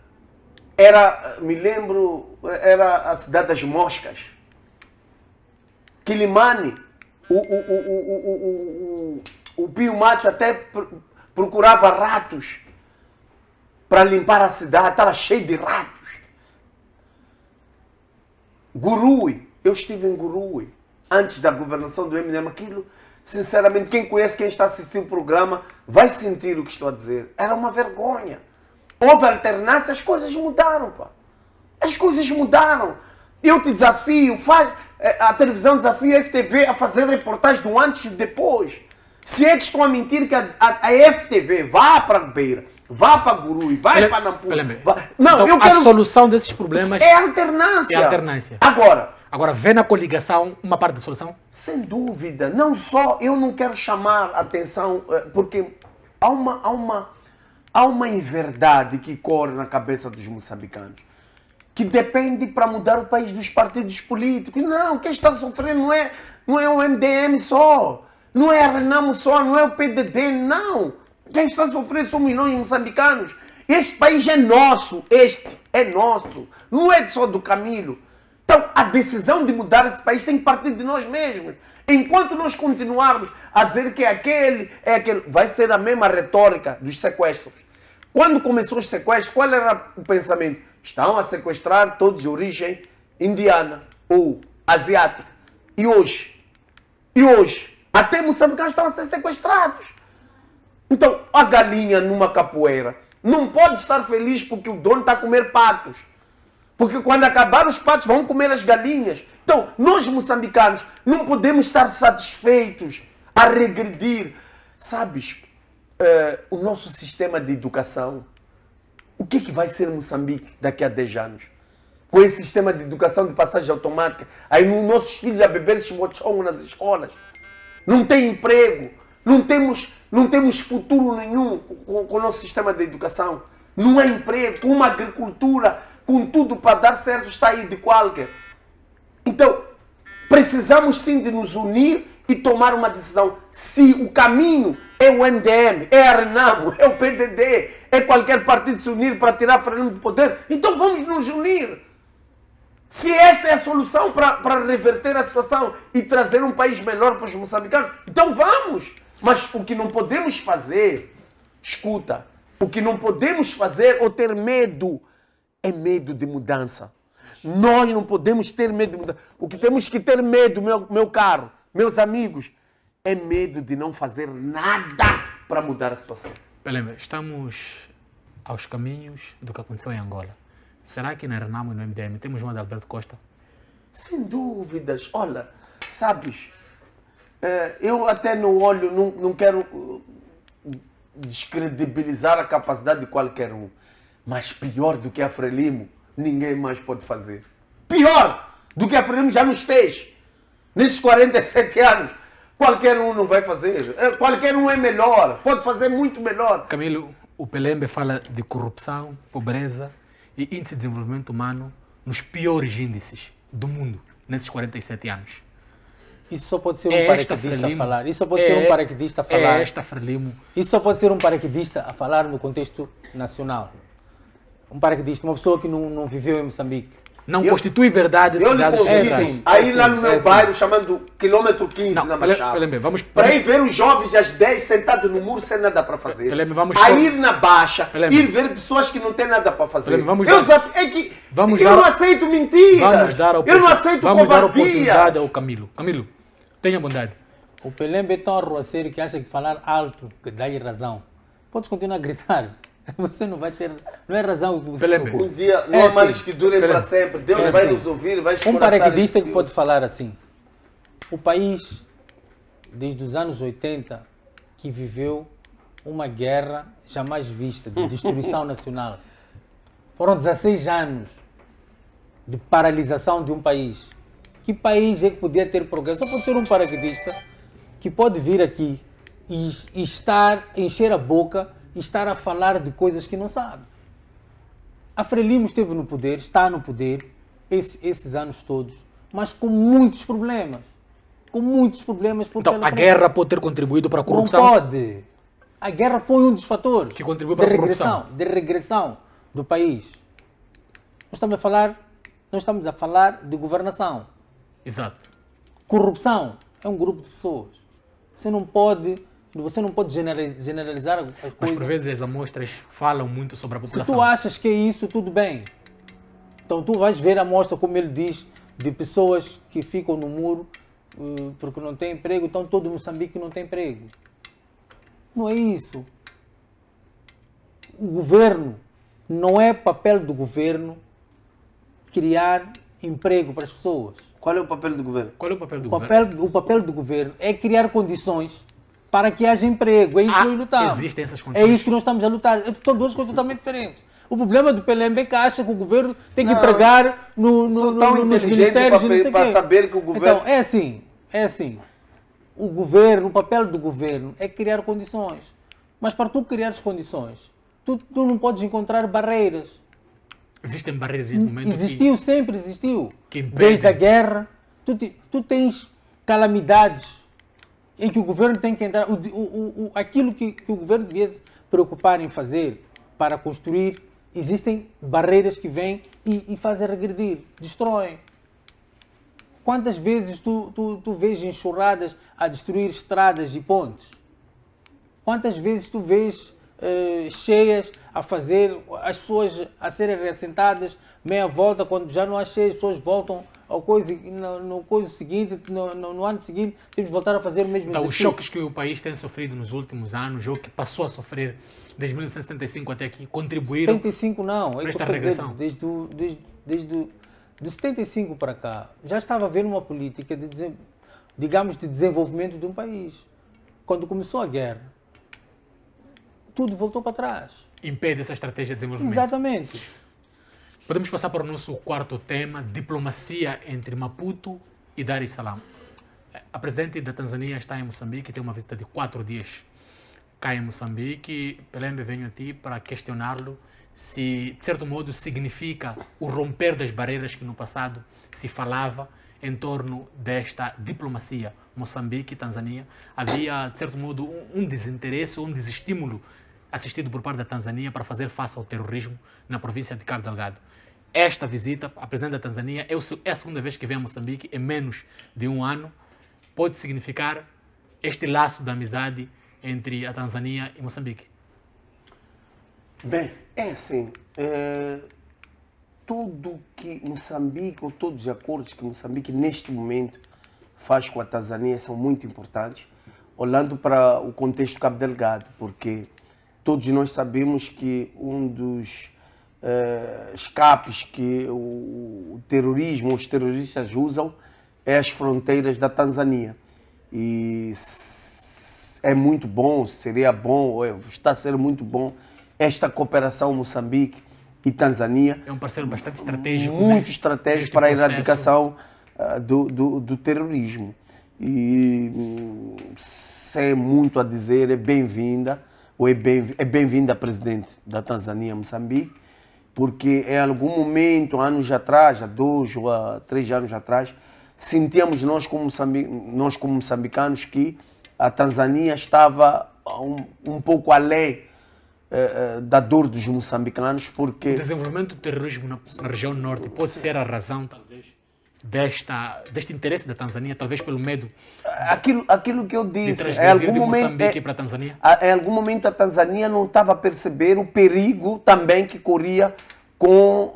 me lembro, era a cidade das moscas. Quilimane, o Pio Matos até procurava ratos para limpar a cidade, estava cheio de ratos. Gurui, eu estive em Gurui antes da governação do MDM. Aquilo, sinceramente, quem conhece, quem está assistindo o programa, vai sentir o que estou a dizer. Era uma vergonha. Houve alternância, as coisas mudaram, pá. As coisas mudaram. Eu te desafio, a televisão desafia a FTV a fazer reportagem do antes e depois. Se é que estão a mentir que a FTV vá para a Beira, vá para Gurui, vai para Nampula. Não, Então, eu quero... a solução desses problemas é alternância. é alternância. Agora, vê na coligação uma parte da solução? sem dúvida, não só, eu não quero chamar a atenção, porque há uma inverdade que corre na cabeça dos moçambicanos, que depende para mudar o país dos partidos políticos. Não, quem está sofrendo não é o MDM só, não é a Renamo só, não é o PDD, não. Quem está sofrendo somos nós, moçambicanos. Este país é nosso, este é nosso, não é só do Camilo. Então, a decisão de mudar esse país tem que partir de nós mesmos. Enquanto nós continuarmos a dizer que é aquele, vai ser a mesma retórica dos sequestros. Quando começou os sequestros, qual era o pensamento? Estão a sequestrar todos de origem indiana ou asiática. E hoje, até moçambicanos estão a ser sequestrados. Então, a galinha numa capoeira não pode estar feliz porque o dono está a comer patos. Porque quando acabar os patos vão comer as galinhas. Então, nós moçambicanos não podemos estar satisfeitos a regredir. Sabes, o nosso sistema de educação, o que vai ser Moçambique daqui a 10 anos? Com esse sistema de educação de passagem automática, aí os nossos filhos a beber chimochongo nas escolas. Não tem emprego, não temos futuro nenhum com o nosso sistema de educação. Não há emprego, com uma agricultura, com tudo para dar certo, está aí de qualquer. Então, precisamos sim de nos unir e tomar uma decisão. Se o caminho é o MDM, é a Renamo, é o PDD, é qualquer partido se unir para tirar Frelimo do poder, então vamos nos unir. Se esta é a solução para reverter a situação e trazer um país melhor para os moçambicanos, então vamos. Mas o que não podemos fazer, escuta, o que não podemos fazer ou ter medo é medo de mudança. Nós não podemos ter medo de mudança. O que temos que ter medo, meu caro, meus amigos, é medo de não fazer nada para mudar a situação. Pelembe, estamos aos caminhos do que aconteceu em Angola. Será que na Renamo e no MDM temos uma de Alberto Costa? Sem dúvidas. Olha, sabes, eu até no olho não quero descredibilizar a capacidade de qualquer um, mas pior do que a Frelimo, ninguém mais pode fazer. Pior do que a Frelimo já nos fez. Nesses 47 anos, qualquer um não vai fazer. Qualquer um é melhor, pode fazer muito melhor. Camilo, o Pelembe fala de corrupção, pobreza e índice de desenvolvimento humano nos piores índices do mundo nesses 47 anos. Isso só pode ser um paraquedista a falar. Isso só pode ser um paraquedista a falar. É esta Frelimo. Isso só pode ser um paraquedista a falar no contexto nacional. Um paraquedista, uma pessoa que não viveu em Moçambique. Não constitui verdade eu cidades lhe aí lá no meu bairro, chamando quilômetro 15 na Machado. Para ir ver os jovens às 10 sentados no muro sem nada para fazer. A ir na Baixa, ir ver pessoas que não têm nada para fazer. Eu desafio, é que eu não aceito mentiras. Eu não aceito covardia. Vamos dar oportunidade ao Camilo. Camilo, tenha bondade. O Pelembe é tão arruaceiro que acha que falar alto que dá-lhe razão. Podes continuar a gritar. Você não vai ter... Não é razão que você um dia, não há males que durem para sempre. Deus vai nos ouvir, vai escurecer. Um paraquedista que pode falar assim. O país, desde os anos 80, que viveu uma guerra jamais vista, de destruição nacional. Foram 16 anos de paralisação de um país. Que país é que podia ter progresso? Só pode ser um paraquedista que pode vir aqui e encher a boca e estar a falar de coisas que não sabe. A Frelimo esteve no poder, está no poder, esses anos todos, mas com muitos problemas. Com muitos problemas. Então, a guerra pode ter contribuído para a corrupção? Não pode. A guerra foi um dos fatores que contribuiu para a corrupção. De regressão do país. Nós estamos a falar de governação. Exato. Corrupção é um grupo de pessoas. Você não pode generalizar as coisas. Mas por vezes as amostras falam muito sobre a população. Se tu achas que é isso, tudo bem. Então tu vais ver a amostra, como ele diz, de pessoas que ficam no muro porque não têm emprego, então todo Moçambique não tem emprego. Não é isso. O governo, não é papel do governo criar emprego para as pessoas. Qual é o papel do governo? Qual é o papel do governo? O papel do governo é criar condições para que haja emprego. É isso que nós lutamos. Existem essas condições. É isso que nós estamos a lutar. São duas coisas totalmente diferentes. O problema do Pelembe é que acha que o governo tem que pregar nos ministérios para saber que o governo... Então, é assim. O papel do governo é criar condições. Mas para tu criar as condições, tu não podes encontrar barreiras. Existem barreiras nesse momento? Sempre existiu. Desde a guerra, tu tens calamidades em que o governo tem que entrar. Aquilo que o governo devia se preocupar em fazer para construir, existem barreiras que vêm e fazem regredir, destroem. Quantas vezes tu vês enxurradas a destruir estradas e pontes? Quantas vezes tu vês cheias a fazer as pessoas a serem reassentadas meia volta, quando já não há cheias, as pessoas voltam ao coisa, no seguinte, no ano seguinte, temos de voltar a fazer o mesmo exercício. Os choques que o país tem sofrido nos últimos anos, ou que passou a sofrer desde 1975 até aqui, contribuíram 75 não, para esta regressão? Desde 75 para cá, já estava a haver uma política de desenvolvimento de um país. Quando começou a guerra, tudo voltou para trás. Impede essa estratégia de desenvolvimento. Exatamente. Podemos passar para o nosso quarto tema, diplomacia entre Maputo e Dar es Salaam. A presidente da Tanzânia está em Moçambique, tem uma visita de 4 dias cá em Moçambique. Pelembe, venho a ti para questioná-lo se, de certo modo, significa o romper das barreiras que no passado se falava em torno desta diplomacia Moçambique e Tanzânia. Havia, de certo modo, um desinteresse, um desestímulo assistido por parte da Tanzânia para fazer face ao terrorismo na província de Cabo Delgado. Esta visita, a presidente da Tanzânia, é a segunda vez que vem a Moçambique em menos de um ano. Pode significar este laço de amizade entre a Tanzânia e Moçambique? Bem, é assim, tudo que Moçambique, ou todos os acordos que Moçambique neste momento faz com a Tanzânia são muito importantes, olhando para o contexto Cabo Delgado, porque todos nós sabemos que um dos escapes que o terrorismo, os terroristas usam é as fronteiras da Tanzânia. E é muito bom, seria bom, está a ser muito bom esta cooperação Moçambique e Tanzânia. É um parceiro bastante estratégico. Muito estratégico para a erradicação do terrorismo. E sem muito a dizer, é bem-vinda, ou é bem-vinda a presidente da Tanzânia, Moçambique, porque em algum momento, anos atrás, há 2 ou 3 anos atrás, sentíamos nós como moçambicanos que a Tanzânia estava um pouco além da dor dos moçambicanos, porque... O desenvolvimento do terrorismo na região norte pode ser a razão, talvez, deste interesse da Tanzânia, talvez pelo medo aquilo que eu disse, em algum momento, Moçambique para a Tanzânia? Em algum momento a Tanzânia não estava a perceber o perigo também que corria com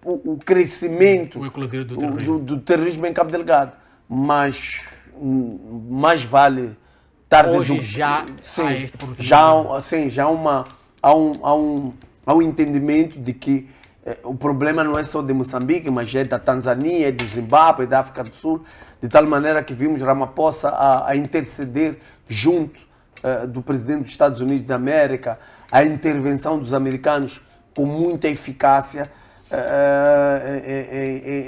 o crescimento do terrorismo em Cabo Delgado. Mas mais vale tarde hoje do... já sim, há este pronunciamento. já há um entendimento de que o problema não é só de Moçambique, mas é da Tanzânia, é do Zimbábue, é da África do Sul, de tal maneira que vimos Ramaphosa a interceder junto do presidente dos Estados Unidos da América, a intervenção dos americanos com muita eficácia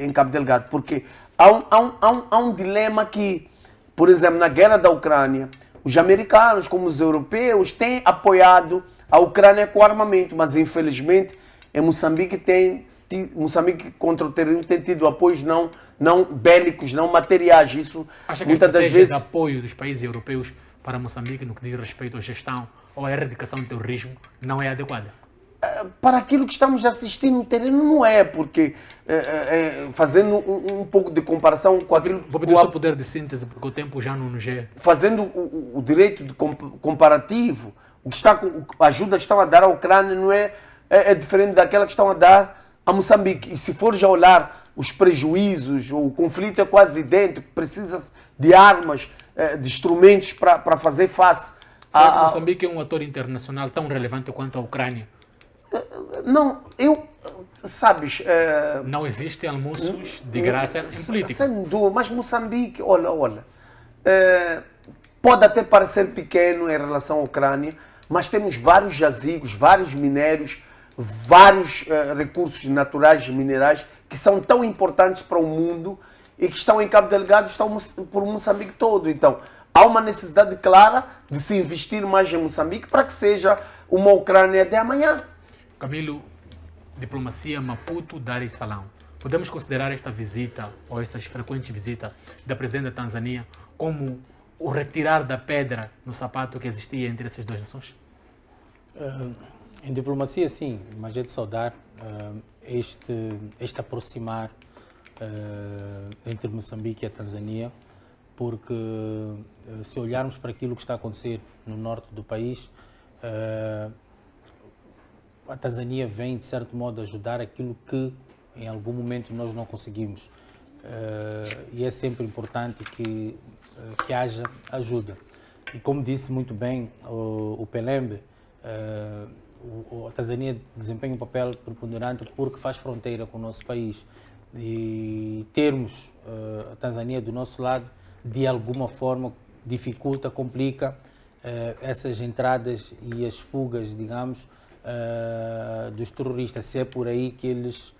em Cabo Delgado. Porque há um dilema que, por exemplo, na guerra da Ucrânia, os americanos, como os europeus, têm apoiado a Ucrânia com armamento, mas infelizmente em Moçambique contra o terrorismo tem tido apoios não bélicos, não materiais. Isso acha que muitas a das estratégia vezes de apoio dos países europeus para Moçambique no que diz respeito à gestão ou à erradicação do terrorismo não é adequada? Para aquilo que estamos assistindo no terreno não é, porque fazendo um pouco de comparação com aquilo... Vou pedir o seu poder de síntese, porque o tempo já não nos é... Fazendo o direito de comparativo, a ajuda que estão a dar à Ucrânia não é diferente daquela que estão a dar a Moçambique. E se for já olhar os prejuízos, o conflito é quase idêntico, precisa de armas, de instrumentos para fazer face. Será que Moçambique é um ator internacional tão relevante quanto a Ucrânia? Não, sabes... não existem almoços de graça em política. Sem dúvida, mas Moçambique, olha, pode até parecer pequeno em relação à Ucrânia, mas temos vários jazigos, vários minérios, vários recursos naturais e minerais que são tão importantes para o mundo e que estão em Cabo Delgado, estão por Moçambique todo. Então, há uma necessidade clara de se investir mais em Moçambique para que seja uma Ucrânia de amanhã. Camilo, diplomacia Maputo, Dar es Salaam. Podemos considerar esta visita, ou essas frequentes visitas da presidente da Tanzânia, como o retirar da pedra no sapato que existia entre essas duas nações? Em diplomacia, sim, mas é de saudar este aproximar entre Moçambique e a Tanzânia, porque se olharmos para aquilo que está a acontecer no norte do país, a Tanzânia vem, de certo modo, ajudar aquilo que em algum momento nós não conseguimos. E é sempre importante que haja ajuda. E como disse muito bem o Pelembe, a Tanzânia desempenha um papel preponderante porque faz fronteira com o nosso país. E termos a Tanzânia do nosso lado, de alguma forma, dificulta, complica essas entradas e as fugas, digamos, dos terroristas, se é por aí que eles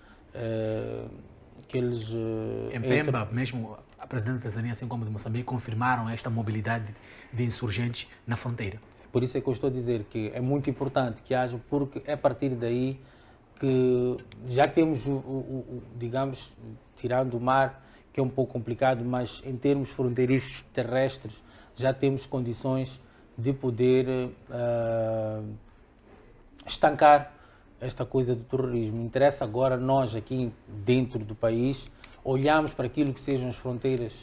em Pemba, mesmo a presidente da Tanzânia, assim como de Moçambique, confirmaram esta mobilidade de insurgentes na fronteira. Por isso é que eu estou a dizer que é muito importante que haja, porque é a partir daí que já temos, digamos, tirando o mar, que é um pouco complicado, mas em termos fronteiriços terrestres, já temos condições de poder estancar esta coisa do terrorismo. Interessa agora nós aqui dentro do país olharmos para aquilo que sejam as fronteiras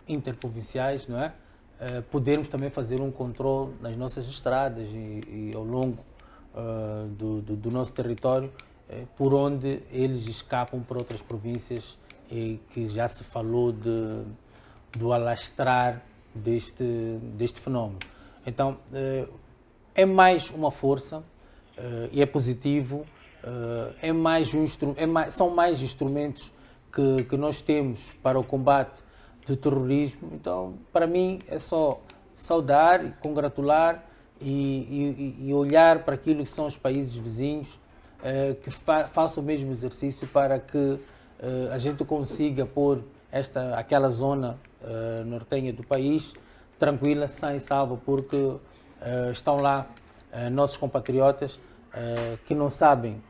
interprovinciais, não é? Podermos também fazer um controle nas nossas estradas e ao longo do nosso território, por onde eles escapam para outras províncias, e que já se falou do alastrar deste fenómeno. Então, é mais uma força, e é positivo, são mais instrumentos que nós temos para o combate do terrorismo. Então, para mim, é só saudar, congratular e olhar para aquilo que são os países vizinhos, que façam o mesmo exercício para que a gente consiga pôr aquela zona nortenha do país tranquila, sã e salva, porque estão lá nossos compatriotas que não sabem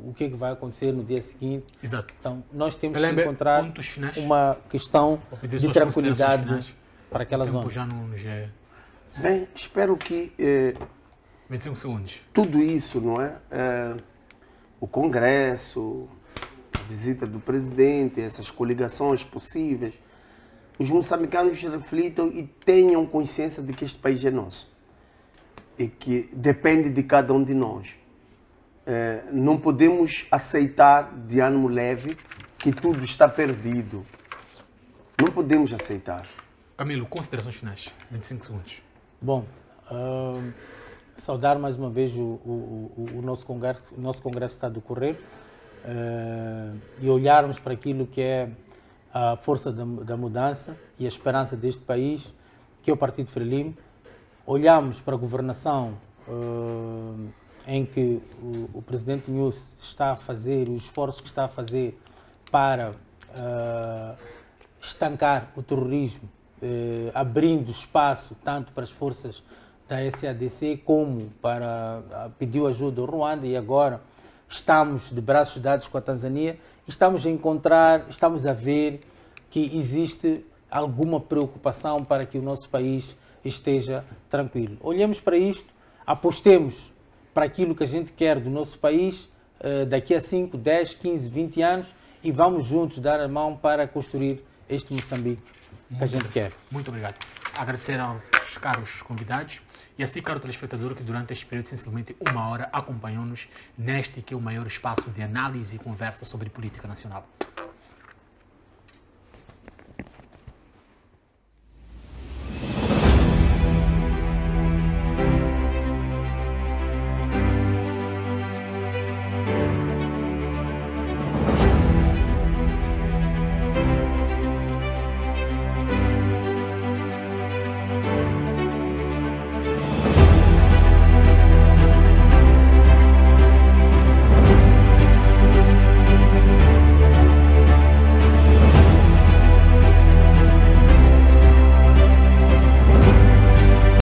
o que é que vai acontecer no dia seguinte. Exato. Então, nós temos que encontrar uma questão de tranquilidade para aquela zona. Já não é... Bem, espero que 25 segundos. Tudo isso, não é? O Congresso, a visita do presidente, essas coligações possíveis, os moçambicanos reflitam e tenham consciência de que este país é nosso e que depende de cada um de nós. Não podemos aceitar de ânimo leve que tudo está perdido. Não podemos aceitar. Camilo, considerações finais. 25 segundos. Bom, saudar mais uma vez o nosso congresso está a decorrer e olharmos para aquilo que é a força da mudança e a esperança deste país, que é o Partido Frelimo. Olhamos para a governação em que o presidente Nunes está a fazer, os esforços que está a fazer para estancar o terrorismo, abrindo espaço tanto para as forças da SADC como para pediu ajuda ao Ruanda, e agora estamos de braços dados com a Tanzânia e estamos a ver que existe alguma preocupação para que o nosso país esteja tranquilo. Olhemos para isto, apostemos para aquilo que a gente quer do nosso país daqui a 5, 10, 15, 20 anos e vamos juntos dar a mão para construir este Moçambique que a gente quer. Muito obrigado. Agradecer aos caros convidados e assim, caro telespectador, que durante este período, sensivelmente 1 hora, acompanhou-nos neste que é o maior espaço de análise e conversa sobre política nacional.